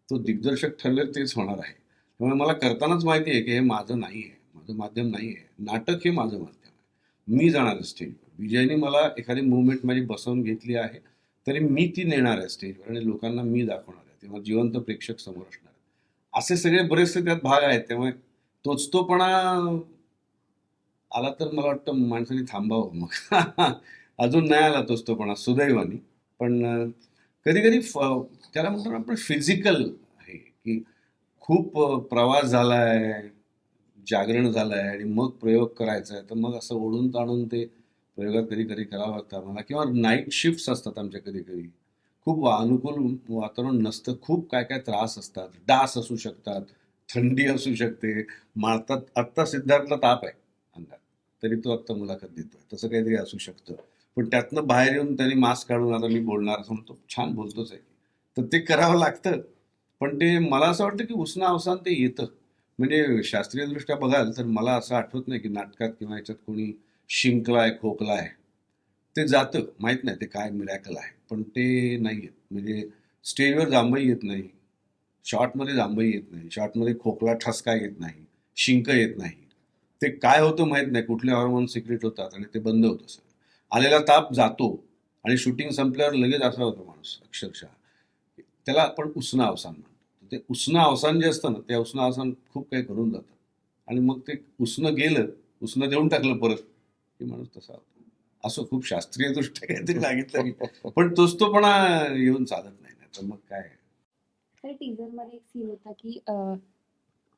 तो दिग्दर्शक ठरले तेच होणार आहे. त्यामुळे मला करतानाच माहिती आहे की हे माझं नाही आहे, माझं माध्यम नाही आहे. नाटक हे माझं माध्यम आहे. मी जाणार आहे स्टेजवर. विजयने मला एखादी मुवमेंट माझी बसवून घेतली आहे, तरी मी ती नेणार आहे स्टेजवर आणि लोकांना मी दाखवणार आहे. तेव्हा जिवंत प्रेक्षक समोर असणार आहे. असे सगळे बरेचसे त्यात भाग आहेत. त्यामुळे तोचतोपणा आला तर मला वाटतं माणसाने थांबावं मग. अजून नाही आला तोचतोपणा सुदैवाने. पण कधी कधी त्याला म्हणतो ना आपण फिजिकल आहे, की खूप प्रवास झालाय, जागरण झालंय आणि मग प्रयोग करायचा आहे, तर मग असं ओढून ताणून ते प्रयोगात कधी कधी करावं लागतं आम्हाला. किंवा नाईट शिफ्ट्स असतात आमच्या कधी कधी. खूप अनुकूल वातावरण नसतं, खूप काय काय त्रास असतात, डास असू शकतात, थंडी असू शकते, मारतात. आत्ता सिद्धार्थला ताप आहे अंगात, तरी तो आत्ता मुलाखत देतोय, तसं काहीतरी असू शकतं. पण त्यातनं बाहेर येऊन त्यांनी मास्क काढून आता मी बोलणार असं म्हणतो, छान बोलतोच आहे, तर ते करावं लागतं. पण ते मला असं वाटतं की उसना अवसान ते येतं. म्हणजे शास्त्रीयदृष्ट्या बघाल तर मला असं आठवत नाही की नाटकात किंवा याच्यात कोणी शिंकलाय, खोकलाय. ते जातं, माहीत नाही ते काय मिरॅकल आहे, पण ते नाही येत. म्हणजे स्टेजवर जांभई येत नाही, शॉर्टमध्ये जांभई येत नाही, शॉर्टमध्ये खोकला ठसका येत नाही, शिंक येत नाही. ते काय होतं माहीत नाही, कुठले हॉर्मोन सिक्रेट होतात आणि ते बंद होतं सगळं. आलेला ताप जातो आणि शूटिंग संपल्यावर लगेच असा होतो माणूस अक्षरशः. त्याला आपण उसना अवसान म्हणतो. ते उसना अवसान जे असतं ना, ते उसना अवसान खूप काही करून जातं. आणि मग ते उसनं गेलं, उसनं देऊन टाकलं परत, की माणूस तसा होतो. असं खूप शास्त्रीय दृष्ट्या काहीतरी सांगितलं मी. पण तोचतोपणा येऊन चालत नाही. तर मग काय. तर टीझरमध्ये एक सीन होता की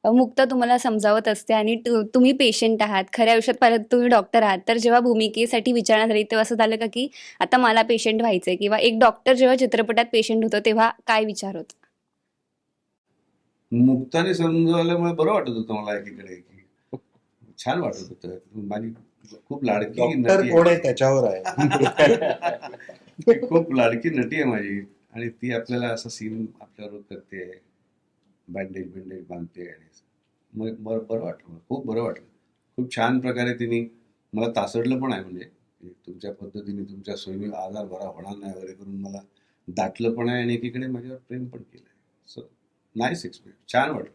मुक्ता तुम्हाला समजावत असते आणि तुम्ही पेशंट आहात. खऱ्या आयुष्यात परत तुम्ही डॉक्टर आहात. तर जेव्हा भूमिकेसाठी विचारण्यात आली तेव्हा असं झालं का की आता मला पेशंट व्हायचंय, किंवा एक डॉक्टर जेव्हा चित्रपटात पेशंट होतो तेव्हा काय विचार होता? मुक्ताने समजावल्यामुळे बरं वाटत होतं मला एकीकडे, की छान वाटत होतं. माझी खूप लाडकी डॉक्टर नटी कोण आहे. आहे त्याच्यावर आहे. ती खूप लाडकी नटी आहे माझी. आणि ती आपल्याला असा सीन आपल्याबरोबर करते, बँडेज बिंडेज बांधते. आणि मग बरं वाटलं मला, खूप बरं वाटलं. खूप छान प्रकारे तिने मला तासडलं पण आहे. म्हणजे की तुमच्या पद्धतीने तुमच्या सोयीने आजार बरा होणार नाही वगैरे करून मला दाटलं पण आहे आणि एकीकडे माझ्यावर प्रेम पण केलं आहे. सो नाईस एक्सपिरियन्स, छान वाटलं.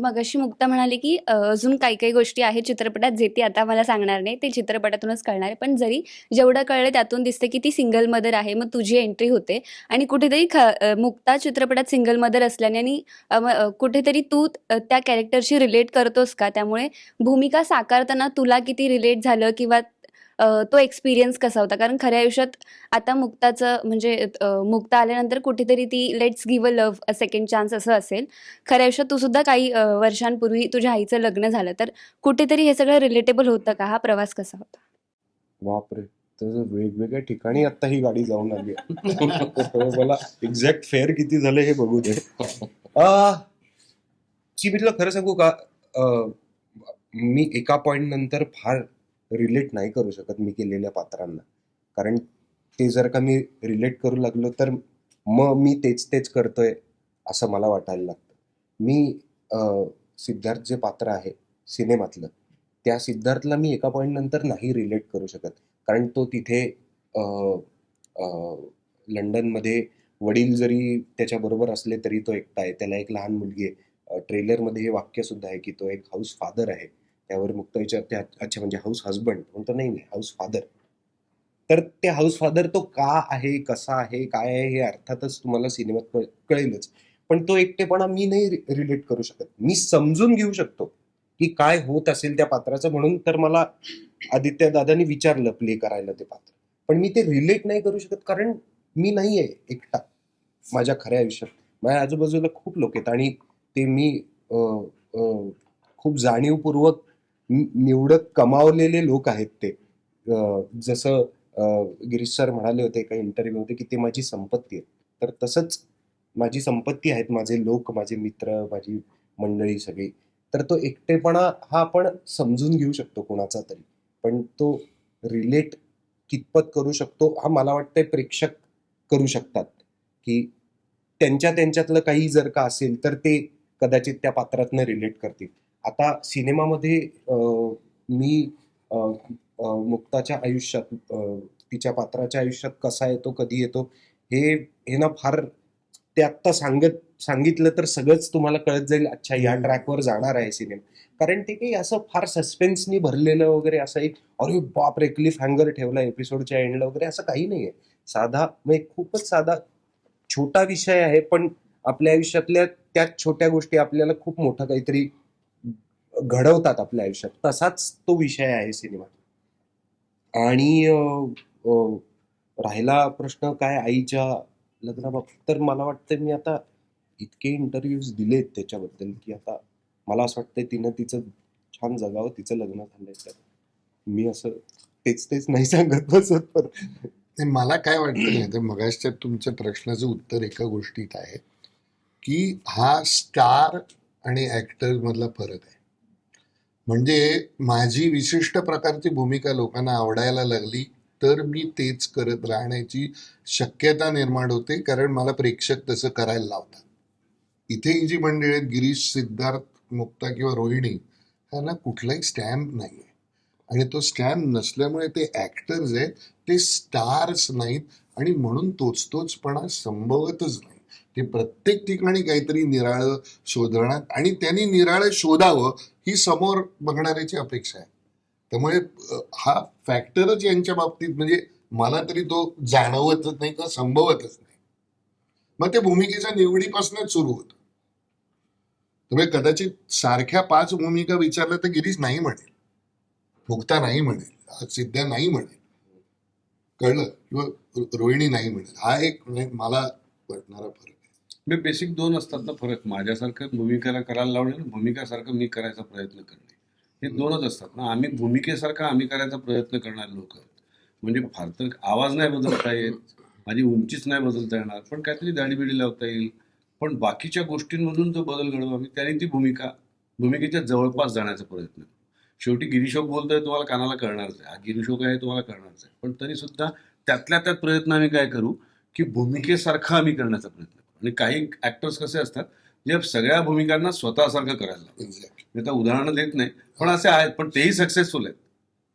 मगाशी मुक्ता म्हणाली की अजून काही काही गोष्टी आहेत चित्रपटात जे ती आता मला सांगणार नाही, ते चित्रपटातूनच कळणार आहे. पण जरी जेवढं कळलं त्यातून दिसतं की ती सिंगल मदर आहे. मग तुझी एंट्री होते आणि कुठेतरी मुक्ता चित्रपटात सिंगल मदर असल्याने आणि कुठेतरी तू त्या कॅरेक्टरशी रिलेट करतोस का? त्यामुळे भूमिका साकारताना तुला किती रिलेट झालं, किंवा तो एक्सपिरियन्स कसा होता? कारण खऱ्या आयुष्यात आता मुक्ताचं म्हणजे मुक्ता आल्यानंतर कुठेतरी ती let's give a love a second chance असं असेल. खऱ्या आयुष्यात तू सुद्धा काही वर्षांपूर्वी तुझ्या आईचं लग्न झालं, तर कुठेतरी हे सगळं रिलेटेबल होतं का? हा प्रवास कसा होता? बापरे, तर वेगवेगळ्या ठिकाणी आता ही गाडी जाऊन आली आहे. मला एक्झॅक्ट फेअर किती झालं हे बघू दे. की मी तुला खरं सांगू का, मी एका पॉइंट नंतर फार रिलेट नाही करू शकत मी केलेल्या पात्रांना. कारण ते जर का मी रिलेट करू लागलो तर मग मी तेच तेच करतोय असं मला वाटायला लागतं. मी सिद्धार्थ जे पात्र आहे सिनेमातलं, त्या सिद्धार्थला मी एका पॉईंट नंतर नाही रिलेट करू शकत. कारण तो तिथे लंडनमध्ये वडील जरी त्याच्याबरोबर असले तरी तो एकटा आहे. त्याला एक लहान मुलगी आहे. ट्रेलरमध्ये हे वाक्य सुद्धा आहे की तो एक हाऊस फादर आहे. त्यावर मुक्त विचारते, अच्छा म्हणजे हाऊस हजबंड म्हणतो, नाही नाही हाऊस फादर. तर ते हाऊस फादर तो का आहे, कसा आहे, काय आहे हे अर्थातच तुम्हाला सिनेमात कळेलच. पण तो एकटेपणा मी नाही रिलेट करू शकत. मी समजून घेऊ शकतो की काय होत असेल त्या पात्राचं, म्हणून तर मला आदित्य दादांनी विचारलं प्ले करायला ते पात्र. पण मी ते रिलेट नाही करू शकत कारण मी नाही आहे एकटा माझ्या खऱ्या आयुष्यात. माझ्या आजूबाजूला खूप लोक आहेत आणि ते मी खूप जाणीवपूर्वक निवडक कमावलेले लोक आहेत ते. जसं गिरीश सर म्हणाले होते एका इंटरव्ह्यू मध्ये की ते माझी संपत्ती आहे. तर तसंच माझी संपत्ती आहेत माझे लोक, माझे मित्र, माझी मंडळी सगळी. तर तो एकटेपणा हा आपण समजून घेऊ शकतो कोणाचा तरी, पण तो रिलेट कितपत करू शकतो हा मला वाटतंय प्रेक्षक करू शकतात. की त्यांच्यातलं काही जर का असेल तर ते कदाचित त्या पात्रातनं रिलेट करतील. आता सिनेमामध्ये मी मुक्ताच्या आयुष्यात तिच्या पात्राच्या आयुष्यात कसा येतो, कधी येतो हे ना फार ते आत्ता सांगितलं तर सगळंच तुम्हाला कळत जाईल, अच्छा या ट्रॅकवर जाणार आहे सिनेमा. कारण ते काही असं फार सस्पेन्सनी भरलेलं वगैरे असं एक अरे बाप रे क्लिफ हँगर ठेवला एपिसोडच्या एंडला वगैरे असं काही नाहीये. साधा म्हणजे खूपच साधा छोटा विषय आहे, पण आपल्या आयुष्यातल्या त्याच छोट्या गोष्टी आपल्याला खूप मोठं काहीतरी घडवतात आपल्या आयुष्यात. तसाच तो विषय आहे सिनेमा. आणि राहिला प्रश्न काय आईच्या लग्नाबाबत, तर मला वाटतं मी आता इतके इंटरव्ह्यूज दिलेत त्याच्याबद्दल की आता मला असं वाटतंय तिनं तिचं छान जगावं, तिचं लग्न झालंय. तर मी असं तेच नाही सांगत बसत. पण नाही, मला काय वाटतं नाही तर मगाशच्या तुमच्या प्रश्नाचं उत्तर एका गोष्टीत आहे की हा स्टार आणि ऍक्टर मधला फरक आहे. म्हणजे माझी विशिष्ट प्रकारची भूमिका लोकांना आवडायला लागली तर मी तेच करत राहण्याची शक्यता निर्माण होते, कारण मला प्रेक्षक तसं करायला लावतात. इथे ही जी मंडळी आहेत, गिरीश, सिद्धार्थ, मुक्ता किंवा रोहिणी, ह्यांना कुठलाही स्टॅम्प नाही आहे. आणि तो स्टॅम्प नसल्यामुळे ते ऍक्टर्स आहेत, ते स्टार्स नाहीत, आणि म्हणून तोचपणा संभवतच नाही. ते प्रत्येक ठिकाणी काहीतरी निराळं शोधणार आणि त्यांनी निराळं शोधावं ही समोर बघणाऱ्याची अपेक्षा आहे. त्यामुळे हा फॅक्टरच यांच्या बाबतीत म्हणजे मला तरी तो जाणवतच नाही किंवा संभवतच नाही. मग ते भूमिकेच्या निवडीपासूनच सुरू होतं. त्यामुळे कदाचित सारख्या 5 भूमिका विचारल्या तर गिरीश नाही म्हणेल, मुक्ता नाही म्हणेल, सिद्ध्या नाही म्हणेल, कळलं, किंवा रोहिणी नाही म्हणेल. हा एक मला वाटणारा फरक आहे. मी बेसिक 2 असतात ना फरक. माझ्यासारखं भूमिकेला करायला लावणे आणि भूमिकासारखं मी करायचा प्रयत्न करणे, हे 2च असतात ना. आम्ही भूमिकेसारखं आम्ही करायचा प्रयत्न करणारे लोक आहेत. म्हणजे फार तर आवाज नाही बदलता येत, माझी उंचीच नाही बदलता येणार, पण काहीतरी दाढीबिडी लावता येईल. पण बाकीच्या गोष्टींमधून जो बदल घडवू आम्ही, त्याने ती भूमिकेच्या जवळपास जाण्याचा प्रयत्न. शेवटी गिरीशोक बोलतोय तुम्हाला कानाला कळणारच आहे, हा गिरीशोक आहे तुम्हाला कळणारच आहे, पण तरी सुद्धा त्यातल्या त्यात प्रयत्न आम्ही काय करू की भूमिकेसारखं आम्ही करण्याचा प्रयत्न करू. आणि काही ऍक्टर्स कसे असतात जे सगळ्या भूमिकांना स्वतःसारखं करायला लागतात. मी आता उदाहरणं देत नाही, पण असे आहेत, पण तेही सक्सेसफुल आहेत.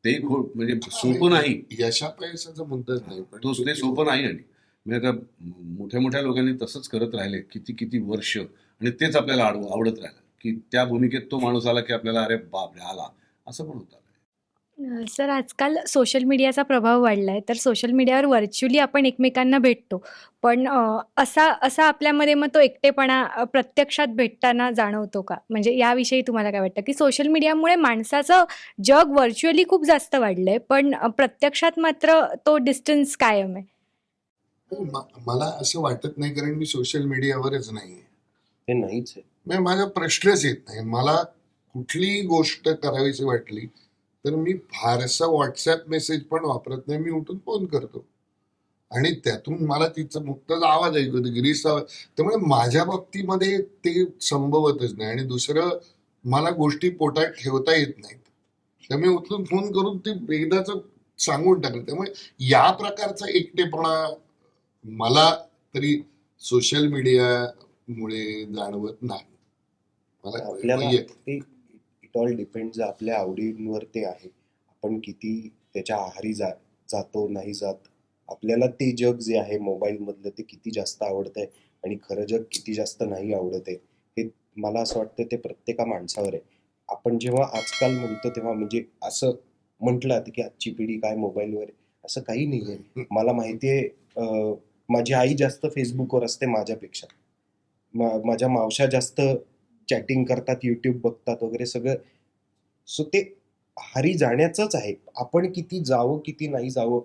तेही म्हणजे सोपं नाही, यशापयशाचा मुद्दाच नाही, पण ते सोपं नाही. आणि म्हणजे आता मोठ्या लोकांनी तसंच करत राहिले किती वर्ष, आणि तेच आपल्याला आवडत राहिलं की त्या भूमिकेत तो माणूस आला की आपल्याला अरे बापरे आला, असं पण होतं. सर, आजकाल सोशल मीडियाचा प्रभाव वाढला आहे, तर सोशल मीडियावर व्हर्च्युअली आपण एकमेकांना भेटतो, पण असा आपल्यामध्ये मग तो एकटेपणा प्रत्यक्षात भेटताना जाणवतो का? म्हणजे याविषयी तुम्हाला काय वाटतं की सोशल मीडियामुळे माणसाचं जग व्हर्च्युअली खूप जास्त वाढलंय, पण प्रत्यक्षात मात्र तो डिस्टन्स कायम आहे? मला असं वाटत नाही, कारण मी सोशल मीडियावरच नाहीये. ते नाहीच आहे. म्हणजे माझा प्रश्नच येत नाही. मला कुठलीही गोष्ट करावीशी वाटली तर मी फारसा व्हॉट्सअप मेसेज पण वापरत नाही. मी उठून फोन करतो आणि त्यातून मला तिचा मुक्ताचा आवाज ऐकतो, गिरीशचा आवाज. त्यामुळे माझ्या बाबतीमध्ये ते संभवतच नाही. आणि दुसरं, मला गोष्टी पोटात ठेवता येत नाहीत, त्यामुळे उचलून फोन करून ते एकदाच सांगून टाकलं. त्यामुळे या प्रकारचा एकटेपणा मला तरी सोशल मीडियामुळे जाणवत नाही. मला आपल्याला म्हणजे ते इट ऑल डिपेंड्स आपल्या आवडींवर ते आहे. आपण किती त्याच्या आहारी जातो नाही जात. आपल्याला ते जग जे आहे मोबाईल मधलं ते किती जास्त आवडतंय आणि खरं जग किती जास्त नाही आवडत आहे, हे मला असं वाटतं ते प्रत्येका माणसावर आहे. आपण जेव्हा आजकाल म्हणतो तेव्हा म्हणजे असं म्हटलं की आजची पिढी काय मोबाईलवर आहे, असं काही नाही आहे. मला माहिती आहे, माझी आई जास्त फेसबुकवर असते माझ्यापेक्षा. माझ्या मावश्या जास्त चॅटिंग करतात, युट्यूब बघतात वगैरे सगळं. सो ते आहारी जाण्याचंच आहे. आपण किती जावं किती नाही जावं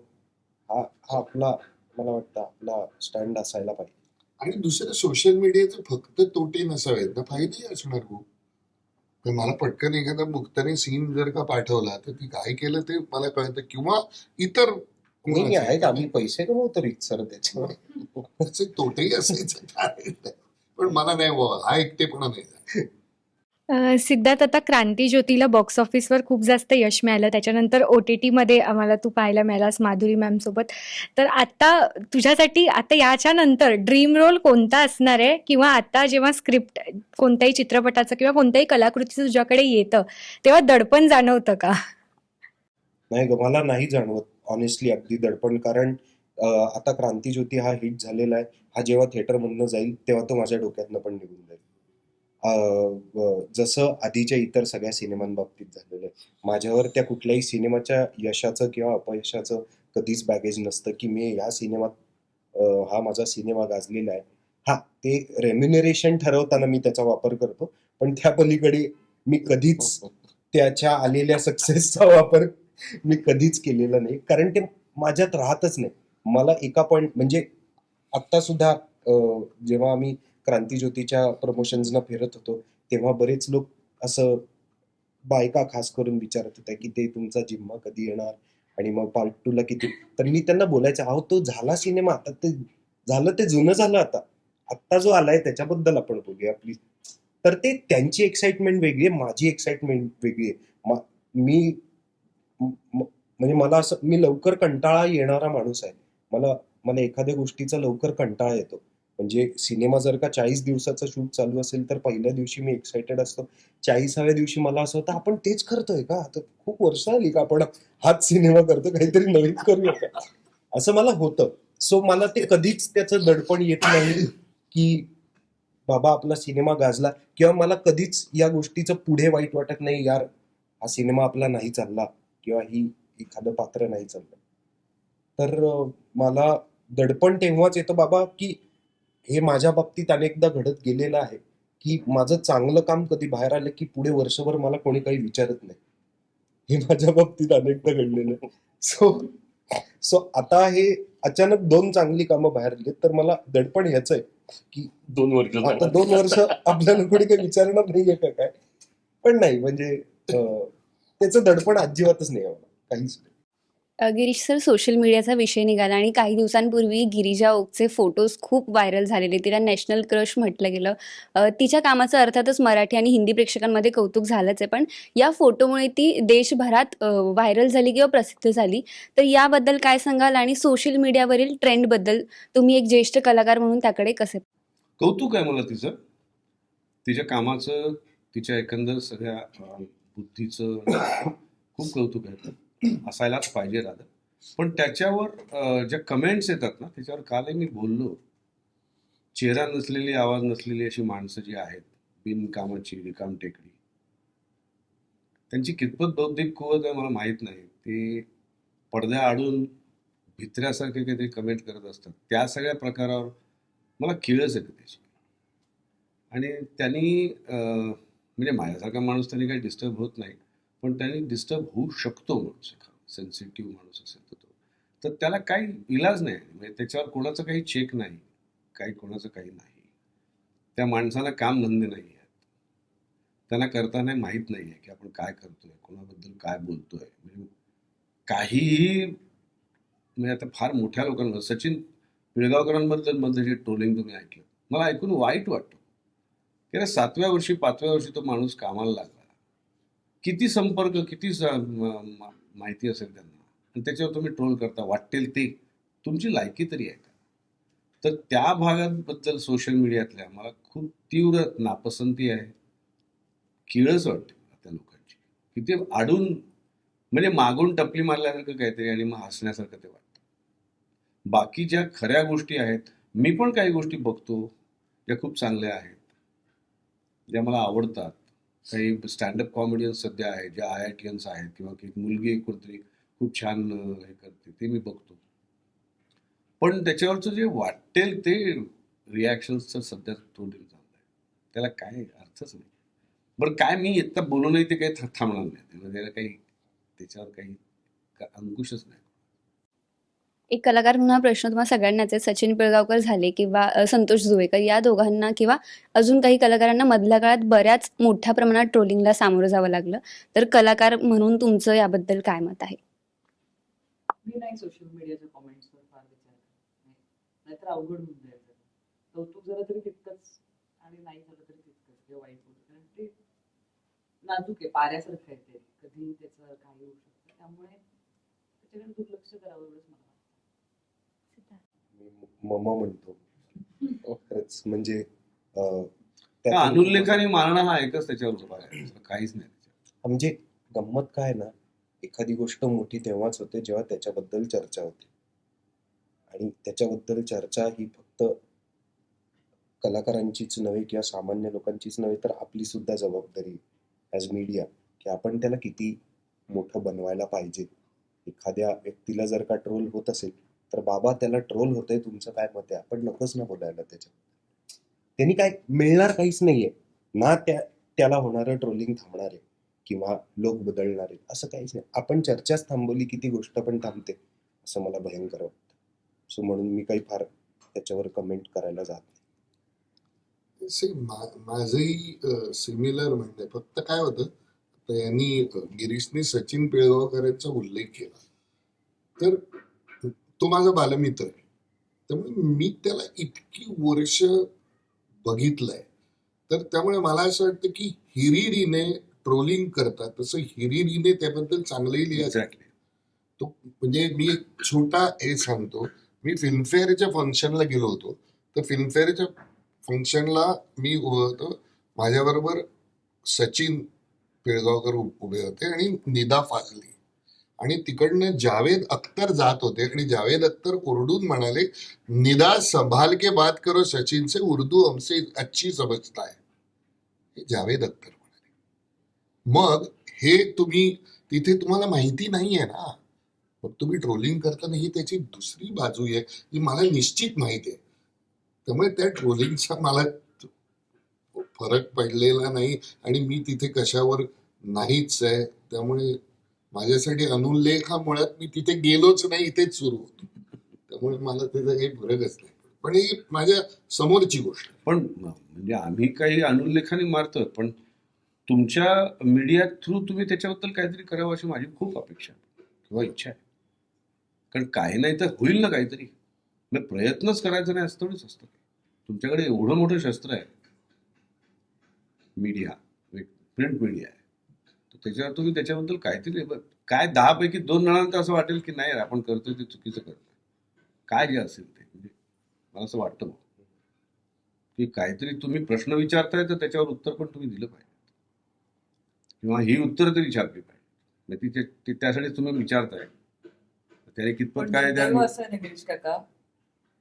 हा हा आपला, मला वाटतं आपला स्टँड असायला पाहिजे. आणि दुसरं सोशल मीडियाचे फक्त तोटे नसावेत ना, फायदेही असणार खूप. तर मला पटकन एखादा मुक्ताने सीन जर का पाठवला तर ती काय केलं ते मला कळतं, किंवा इतर नाही कोणाचं आहेत, आम्ही पैसे कमवतो सर त्याच्यावर. त्याचे तोटेही असायचे काय. पण मला नाही बाबा, हा एकटेपणा नाही. सिद्धार्थ, आता क्रांतीज्योतीला बॉक्स ऑफिसवर खूप जास्त यश मिळालं. त्याच्यानंतर OTTमध्ये आम्हाला तू पाहायला मिळालास माधुरी मॅमसोबत. तर आता तुझ्यासाठी आता याच्यानंतर ड्रीम रोल कोणता असणार आहे? किंवा आता जेव्हा स्क्रिप्ट कोणत्याही चित्रपटाचं किंवा कोणत्याही कलाकृतीचं तुझ्याकडे येतं, तेव्हा दडपण जाणवतं का? नाही ग, मला नाही जाणवत ऑनेस्टली अगदी दडपण. कारण आता क्रांतीज्योती हा हिट झालेला आहे. हा जेव्हा थिएटरमधनं जाईल तेव्हा तो माझ्या डोक्यातनं पण निघून जाईल. जसं आधीच्या इतर सगळ्या सिनेमांबाबतीत झालेलं आहे. माझ्यावर त्या कुठल्याही सिनेमाच्या यशाचं किंवा अपयशाचं कधीच बॅगेज नसतं की मी या सिनेमात हा माझा सिनेमा गाजलेला आहे. हा, ते रेम्युनरेशन ठरवताना मी त्याचा वापर करतो, पण त्या पलीकडे मी कधीच त्याच्या आलेल्या सक्सेसचा वापर मी कधीच केलेला नाही. कारण ते माझ्यात राहतच नाही. मला एका पॉइंट म्हणजे आत्ता सुद्धा जेव्हा आम्ही क्रांतीज्योतीच्या प्रमोशन्सना फिरत होतो तेव्हा बरेच लोक असं, बायका खास करून विचारत होत्या की ते तुमचा जिम्मा कधी येणार आणि मग पार्ट 2 ला किती. तर मी त्यांना बोलायचं, अहो तो झाला सिनेमा, आता ते झालं, ते जुनं झालं. आत्ता जो आलाय त्याच्याबद्दल आपण बोलूया प्लीज. तर ते त्यांची एक्साइटमेंट वेगळी आहे, माझी एक्साइटमेंट वेगळी आहे. मी म्हणजे मला असं, मी लवकर कंटाळा येणारा माणूस आहे. मला मला एखाद्या गोष्टीचा लवकर कंटाळा येतो. म्हणजे सिनेमा जर का 40 दिवसाचं शूट चालू असेल तर पहिल्या दिवशी मी एक्साइटेड असतो. 40व्या दिवशी मला असं होतं आपण तेच करतोय का, आता खूप वर्ष आली का आपण हाच सिनेमा करतो, काहीतरी नवीन करूया का, असं मला होतं. सो मला ते कधीच त्याचं दडपण येत नाही की बाबा आपला सिनेमा गाजला, किंवा मला कधीच या गोष्टीचं पुढे वाईट वाटत नाही, यार हा सिनेमा आपला नाही चालला किंवा ही एखादं पात्र नाही चाललं. तर मला दडपण तेव्हाच येतं बाबा की हे माझ्या बाबतीत अनेकदा घडत गेलेलं आहे की माझं चांगलं काम कधी बाहेर आलं की पुढे वर्षभर मला कोणी काही विचारत नाही. हे माझ्या बाबतीत अनेकदा घडलेलं आहे. सो सो आता हे अचानक 2 चांगली कामं बाहेर आली तर मला दडपण ह्याचं आहे की 2 वर्ष आता 2 वर्ष आपल्याला कोणी काही विचारणार नाहीये का काय. पण नाही म्हणजे त्याचं दडपण अजिबातच नाही आम्हाला, काहीच नाही. गिरीश सर, सोशल मीडियाचा विषय निघाला आणि काही दिवसांपूर्वी गिरिजा ओकचे फोटोज खूप व्हायरल झालेले. तिला नॅशनल क्रश म्हटलं गेलं. तिच्या कामाचं अर्थातच मराठी आणि हिंदी प्रेक्षकांमध्ये कौतुक झालंच आहे, पण या फोटोमुळे ती देशभरात व्हायरल झाली किंवा प्रसिद्ध झाली. तर याबद्दल काय सांगाल आणि सोशल मीडियावरील ट्रेंडबद्दल तुम्ही एक ज्येष्ठ कलाकार म्हणून त्याकडे कसे? कौतुक आहे मला तिचं, तिच्या कामाचं, तिच्या एकंदर सगळ्या बुद्धीचं खूप कौतुक आहे. असायलाच पाहिजे दादा. पण त्याच्यावर ज्या कमेंट्स येतात ना, त्याच्यावर कालही मी बोललो, चेहरा नसलेली, आवाज नसलेली अशी माणसं जी आहेत, बिनकामाची रिकाम टेकडी, त्यांची कितपत बौद्धिक कुवत आहे मला माहीत नाही. ते पडद्या आडून भित्र्यासारखे काहीतरी कमेंट करत असतात. त्या सगळ्या प्रकारावर मला किळस येते त्याची. आणि त्यांनी म्हणजे माझ्यासारखा माणूस त्यांनी काही डिस्टर्ब होत नाही, पण त्यांनी डिस्टर्ब होऊ शकतो माणूस, एखादा सेन्सिटिव्ह माणूस असेल तर त्याला काही इलाज नाही. म्हणजे त्याच्यावर कोणाचं काही चेक नाही, काही कोणाचं काही नाही. त्या माणसाला काम धंदे नाही आहेत, त्यांना करताना माहीत नाही आहे की आपण काय करतोय, कोणाबद्दल काय बोलतोय. म्हणजे काहीही, म्हणजे आता फार मोठ्या लोकांना, सचिन पिळगावकरांबद्दल जे ट्रोलिंग तुम्ही ऐकलं, मला ऐकून वाईट वाटतं. की अरे 7व्या वर्षी 5व्या वर्षी तो माणूस कामाला लागला, किती संपर्क, किती माहिती असेल त्यांना, आणि त्याच्यावर तुम्ही ट्रोल करता, वाटेल ते. तुमची लायकी तरी आहे का? तर त्या भागाबद्दल सोशल मीडियातल्या मला खूप तीव्र नापसंती आहे. किळस वाटते त्या लोकांची, की ते आडून म्हणजे मागून टपली मारल्यासारखं काहीतरी आणि मग हसण्यासारखं ते वाटतं. बाकी ज्या खऱ्या गोष्टी आहेत, मी पण काही गोष्टी बघतो ज्या खूप चांगल्या आहेत, ज्या मला आवडतात. काही स्टँडअप कॉमेडियन्स सध्या आहेत, ज्या IITians आहेत, किंवा एक मुलगी एक कोणतरी खूप छान हे करते, ते मी बघतो. पण त्याच्यावरचं जे वाटेल ते रिॲक्शन्सचं सध्या तोंडी चाललंय, त्याला काय अर्थच नाही. बरं, काय मी इतका बोलूनही ते काही थांबणार नाही, त्याला काही त्याच्यावर काही अंकुशच नाही. एक कलाकार म्हणून हा प्रश्न तुम्हाला सगळ्यांनाच आहे. सचिन पिळगावकर झाले किंवा संतोष जुवेकर, या दोघांना किंवा अजून काही कलाकारांना मधल्या काळात बऱ्याच मोठ्या प्रमाणात ट्रोलिंगला सामोरं जावं लागलं. तर कलाकार म्हणून तुमचं याबद्दल काय मत आहे? मी नाही सोशल मीडियाच्या कॉमेंट्सवर फार विचार करत. नाहीतर अवघड होऊन जायचं. कौतुक झालं तरी तितकंच आणि नाही झालं तरी तितकंच, किंवा वाईट होतं, कारण ते नाजूक आहे, पाऱ्यासारखं आहे ते, कधी त्याचं काही होऊ शकतं. त्यामुळे त्याच्याकडे दुर्लक्ष करावं एवढंच मला वाटतं. मी मम म्हणतो खरंच म्हणजे त्या त्यातून अनुल्लेखाने मारणं हा एकच त्याच्यावर उपाय आहे, दुसरं काहीच नाही त्याच्यावर. म्हणजे गंमत काय ना, एखादी गोष्ट मोठी तेव्हाच होते जेव्हा त्याच्याबद्दल चर्चा होते, आणि त्याच्याबद्दल चर्चा ही फक्त कलाकारांचीच नव्हे किंवा सामान्य लोकांचीच नव्हे, तर आपली सुद्धा जबाबदारी ॲज मीडिया, की आपण त्याला किती मोठं बनवायला पाहिजे. एखाद्या व्यक्तीला जर का ट्रोल होत असेल तर बाबा त्याला ट्रोल होतंय, तुमचं काय मत आहे, आपण नकोच ना बोलायला त्याच्यात. त्यांनी काय मिळणार काहीच नाहीये ना, त्याला होणारं ट्रोलिंग थांबणार आहे किंवा लोक बदलणार आहे असं काहीच नाही. आपण चर्चाच थांबवली की ती गोष्ट पण थांबते, असं मला भयंकर वाटतं. सो म्हणून मी काही फार त्याच्यावर कमेंट करायला जात नाही. माझंही सिमिलर म्हणणं आहे. फक्त काय होतं, आता यांनी गिरीशने सचिन पिळगावकरांचा उल्लेख केला, तर तो माझा बालमित्र आहे. त्यामुळे मी त्याला इतकी वर्ष बघितलंय, तर त्यामुळे मला असं वाटतं की हिरिरीने ट्रोलिंग करतात तसं हिरिरीने त्याबद्दल चांगलंही लिहायचं. एक्झॅक्टली. तो म्हणजे मी एक छोटा हे सांगतो. मी फिल्मफेअरच्या फंक्शनला गेलो होतो, तर फिल्मफेअरच्या फंक्शनला मी उभं होतो, माझ्याबरोबर सचिन पिळगावकर उभे होते आणि निदा फाजली, आणि तिकडनं जावेद अख्तर जात होते, आणि जावेद अख्तर ओरडून म्हणाले, निदा संभाल के बात करो सचिन से, उर्दू हमसे अच्छी समजता है. हे जावेद अख्तर म्हणाले. मग हे तुम्ही तिथे तुम्हाला माहिती नाहीये ना, मग तुम्ही ट्रोलिंग करताना ही त्याची दुसरी बाजू आहे जी मला निश्चित माहिती आहे. त्यामुळे त्या ट्रोलिंगचा मला फरक पडलेला नाही, आणि मी तिथे कशावर नाहीच आहे. त्यामुळे माझ्यासाठी अनुल्लेख हा मुळात मी तिथे गेलोच नाही, इथेच सुरू होतो. त्यामुळे मला त्याचा काही फरकच नाही. पण ही माझ्या समोरची गोष्ट आहे. पण म्हणजे आम्ही काही अनुल्लेखाने मारतो, पण तुमच्या मीडिया थ्रू तुम्ही त्याच्याबद्दल काहीतरी करावं अशी माझी खूप अपेक्षा आहे किंवा इच्छा आहे. कारण काही नाही तर होईल ना काहीतरी. मग प्रयत्नच करायचा नाही असं थोडीच असतं. तुमच्याकडे एवढं मोठं शस्त्र आहे, मीडिया, प्रिंट मीडिया आहे, तर त्याच्यावर तुम्ही त्याच्याबद्दल काहीतरी काय 10 पैकी 2 जणांना असं वाटेल की नाही आपण करतोय ते चुकीचं करतोय, काय जे असेल ते. म्हणजे मला असं वाटतं की काहीतरी तुम्ही प्रश्न विचारताय तर त्याच्यावर उत्तर पण तुम्ही दिलं पाहिजे, किंवा ही उत्तर तरी छापली पाहिजे. म्हणजे त्यासाठी तुम्ही विचारताय, त्याने कितपत पण काय दुर्दैव असं आहे ना गिरीश काका,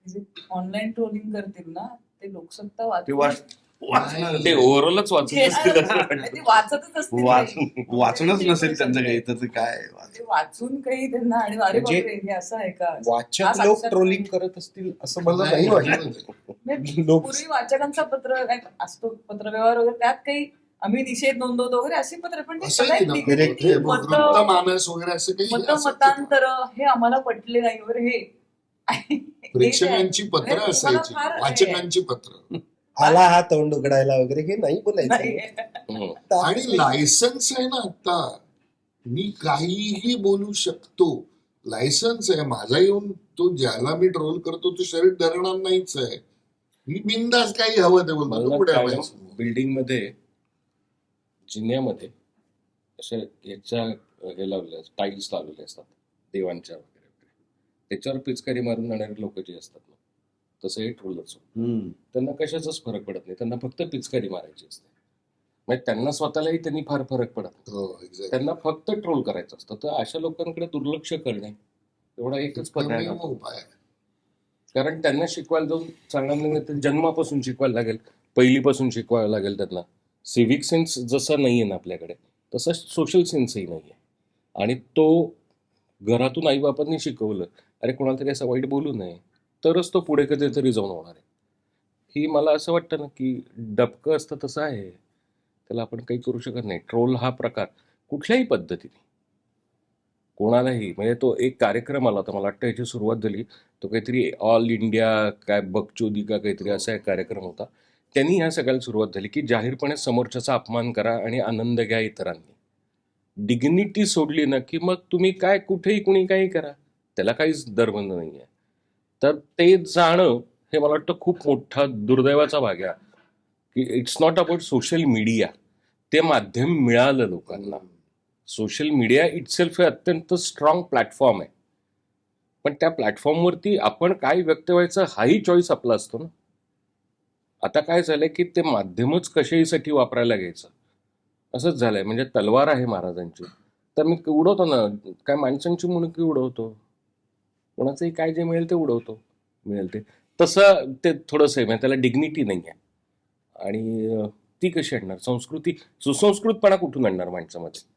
की जे ऑनलाईन ट्रोलिंग करतील ना, ते लोकसत्ता ते वाचून ते ओव्हरऑलच वाचून असतील असं वाटतं. ते वाचतच असतील ते. वाचणच नसेल त्यांचं काही, तर ते काय ते वाचून काही त्यांना, आणि अरे म्हणजे बापरे हे असं आहे का, वाचक हा लोक साक्षात ट्रोलिंग करत असतील असं मला नाही वाटत. म्हणजे लोक पूर्वी वाचकांचा पत्र काय असतो, पत्रव्यवहार वगैरे, त्यात काही आम्ही निषेध नोंदवतो वगैरे अशी पत्र, पण ते असं सगळ्या आहे ना, negativity, हे वृत्त मानस वगैरे असं काही असायचं. मतांतर, हे आम्हाला पटले नाही वगैरे, हे प्रेक्षकांची पत्र म्हणजे तुम्हाला असायची, फार हे आहे. वाचकांची पत्र. आला हा तोंड उघडायला वगैरे हे नाही बोलायचं. नाही. आणि लायसन्स आहे ना आता, मी काहीही बोलू शकतो, लायसन्स आहे माझा. येऊन तो ज्याला मी ट्रोल करतो तो शरीर धरणार नाहीच आहे. मी बिंदास काही हवं ते बोलतो, तो पुढे आवायचं. बिल्डिंग मध्ये जिन्यामध्ये अशा याच्या हे लावले, टाईल्स लावलेले असतात देवांच्या वगैरे वगैरे, त्याच्यावर पिचकारी मारून जाणारे लोक जे असतात ना, तसं हे ट्रोलर्स. त्यांना कशाचाच फरक पडत नाही, त्यांना फक्त पिचकारी मारायची असते. म्हणजे त्यांना स्वतःलाही त्यांनी फार फरक पडत नाही. हो एक्झॅक्ट. त्यांना फक्त ट्रोल करायचं असतं. तर अशा लोकांकडे दुर्लक्ष करणे एवढा एकच पर्याय आहे. उपाय आहे. कारण त्यांना शिकवायला जाऊन चांगलं नाही तर जन्मापासून शिकवायला लागेल, पहिलीपासून शिकवायला लागेल त्यांना. सिव्हिक सेन्स जसा नाही आहे ना आपल्याकडे, तसा सोशल सेन्सही नाही आहे. आणि तो घरातून आईबापांनी शिकवलं, अरे कोणाला तरी असं वाईट बोलू नये, तरच तो पुढे कधीतरी जाऊन होणार आहे. ही मला असं वाटतं ना की डबकं असतं तसं आहे, त्याला आपण काही करू शकत नाही. ट्रोल हा प्रकार कुठल्याही पद्धतीने कोणालाही, म्हणजे तो एक कार्यक्रम आला होता, मला वाटतं याची सुरुवात झाली, तो काहीतरी ऑल इंडिया काय बकचोदी का काहीतरी असा एक कार्यक्रम होता. त्यांनी ह्या सगळ्याला सुरुवात झाली की जाहीरपणे समोरच्याचा अपमान करा आणि आनंद घ्या इतरांनी. डिग्निटी सोडली ना की मग तुम्ही काय कुठेही कुणी काही करा, त्याला काहीच दरबंद नाही आहे. तर ते जाणं हे मला वाटतं खूप मोठा दुर्दैवाचा भाग आहे की it's not about social media. ते माध्यम मिळालं लोकांना. सोशल मीडिया इटसेल्फ हे अत्यंत स्ट्रॉंग प्लॅटफॉर्म आहे, पण त्या प्लॅटफॉर्मवरती आपण काय व्यक्त व्हायचं हाही चॉईस आपला असतो ना. आता काय झालंय की ते माध्यमच कशाहीसाठी वापरायला घ्यायचं असंच झालंय. म्हणजे तलवार आहे महाराजांची, तर मी उडवतो ना, काय माणसांची मुणकी उडवतो, कोणाचंही काय जे मिळेल ते उडवतो, मिळेल ते. तसं ते थोडंसं आहे, म्हणजे त्याला डिग्निटी नाही आहे. आणि ती कशी आणणार संस्कृती, सुसंस्कृतपणा कुठून आणणार माणसामध्ये,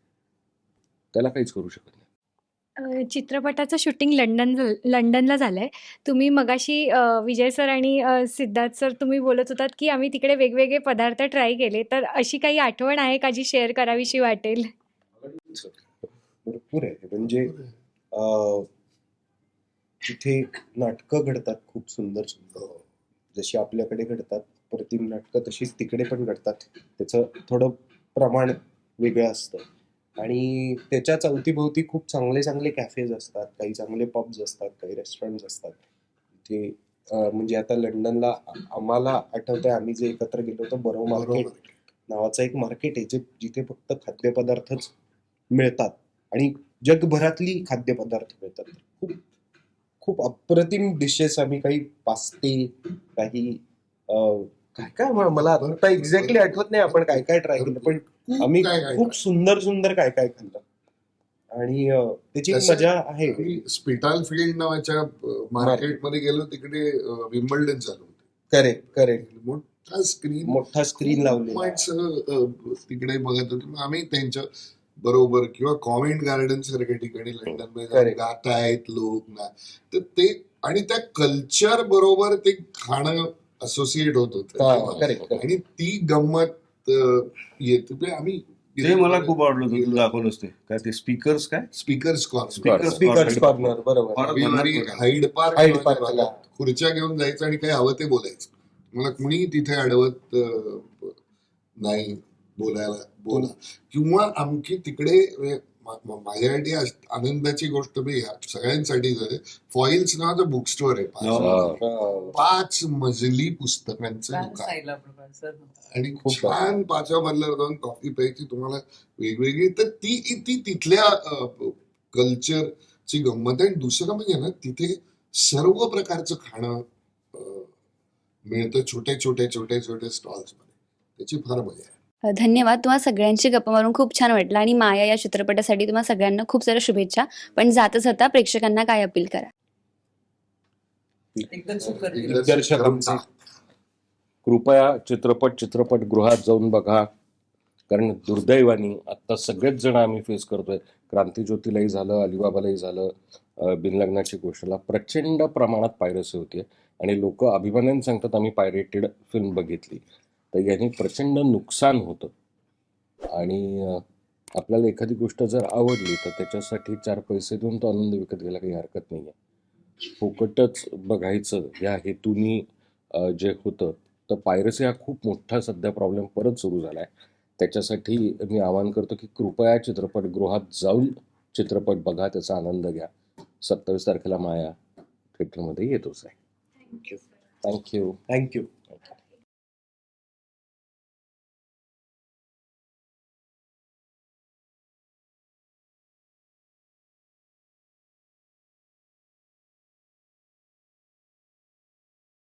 त्याला काहीच करू शकत नाही. चित्रपटाचं शूटिंग लंडनला झालंय. तुम्ही मगाशी विजय सर आणि सिद्धार्थ सर तुम्ही बोलत होतात की आम्ही तिकडे वेगवेगळे पदार्थ ट्राय केले. तर अशी काही आठवण आहे का जी शेअर करावीशी वाटेल? भरपूर आहे. म्हणजे तिथे नाटकं घडतात खूप सुंदर सुंदर, जशी आपल्याकडे घडतात प्रतिम नाटकं तशीच तिकडे पण घडतात. त्याचं थोडं प्रमाण वेगळं असतं. आणि त्याच्याच अवतीभोवती खूप चांगले चांगले कॅफेज असतात, काही चांगले पब्स असतात, काही रेस्टॉरंट्स असतात तिथे. म्हणजे आता लंडनला आम्हाला आठवतंय, आम्ही जे एकत्र गेलो होतो, बरो मार्केट नावाचं एक मार्केट आहे जिथे फक्त खाद्यपदार्थच मिळतात आणि जगभरातली खाद्यपदार्थ मिळतात. खूप खूप अप्रतिम डिशेस, आम्ही काही पास्ते, काही काय काय मला आता एक्झॅक्टली आठवत नाही आपण काय काय ट्राय केलं, पण आम्ही खूप सुंदर सुंदर काय काय खाल्लं. आणि त्याची तसं मजा आहे. स्पिटाल फील्ड नावाच्या मार्केटमध्ये गेलो, तिकडे विम्बल्डन चालू होते. Correct correct. मोठा स्क्रीन लावलेला. माणसं तिकडे बघत होते. मग आम्ही त्यांच्या बरोबर, किंवा कॉव्हेंट गार्डन सारख्या ठिकाणी लंडनमध्ये Correct. गात आहेत लोक ना, तर ते आणि त्या कल्चर बरोबर ते खाणं असोसिएट होत होतं. करेक्ट. आणि ती गंमत येते. ते आम्ही ते मला खूप आवडलं होतं, तू दाखवलंस ते काय, ते स्पीकर्स काय स्पीकर्स स्पीकर्स कॉर्नर, बरोबर. हाईड Hyde Park ला. खुर्च्या घेऊन जायचं आणि काही हवं ते बोलायचं. मला कुणी तिथे अडवत नाही बोला. किंवा आमची तिकडे माझ्यासाठी आनंदाची गोष्ट मी सगळ्यांसाठी फॉइल्स नावाचं बुक स्टोअर आहे. 5 मजली पुस्तकांचं दुकान आणि छान 5व्या मजल्यावर जाऊन कॉफी प्यायची तुम्हाला वेगवेगळी. तर ती तिथल्या कल्चरची गंमत आहे. आणि दुसरं म्हणजे ना, तिथे सर्व प्रकारचं खाणं मिळतं, छोटे स्टॉल्स मध्ये. त्याची फार मजा आहे. धन्यवाद. तुम्हाला सगळ्यांची गप्पा मारून खूप छान वाटलं आणि माया या चित्रपटासाठी तुम्हाला सगळ्यांना खूप साऱ्या शुभेच्छा. पण जाता प्रेक्षकांना काय अपील करा? दर्शकांचा कृपया चित्रपटगृहात जाऊन बघा. कारण दुर्दैवाने आता सगळेच जण आम्ही फेस करतोय. क्रांतिज्योतीलाही झालं, अलिबाबालाही झालं, बिनलग्नाची गोष्टीला प्रचंड प्रमाणात पायरसी होती आणि लोक अभिमानाने सांगतात आम्ही पायरेटेड फिल्म बघितली. तर याने प्रचंड नुकसान होतं. आणि आपल्याला एखादी गोष्ट जर आवडली तर त्याच्यासाठी 4 पैसे देऊन तो आनंद विकत घ्यायला काही हरकत नाही आहे. फुकटच बघायचं या हेतूनी जे होतं, तर पायरसी हा खूप मोठा सध्या प्रॉब्लेम परत सुरू झाला आहे. त्याच्यासाठी मी आवाहन करतो की कृपया चित्रपटगृहात जाऊन चित्रपट बघा, त्याचा आनंद घ्या. 27 तारखेला माया थिएटरमध्ये येतोच आहे. थँक्यू. थँक्यू.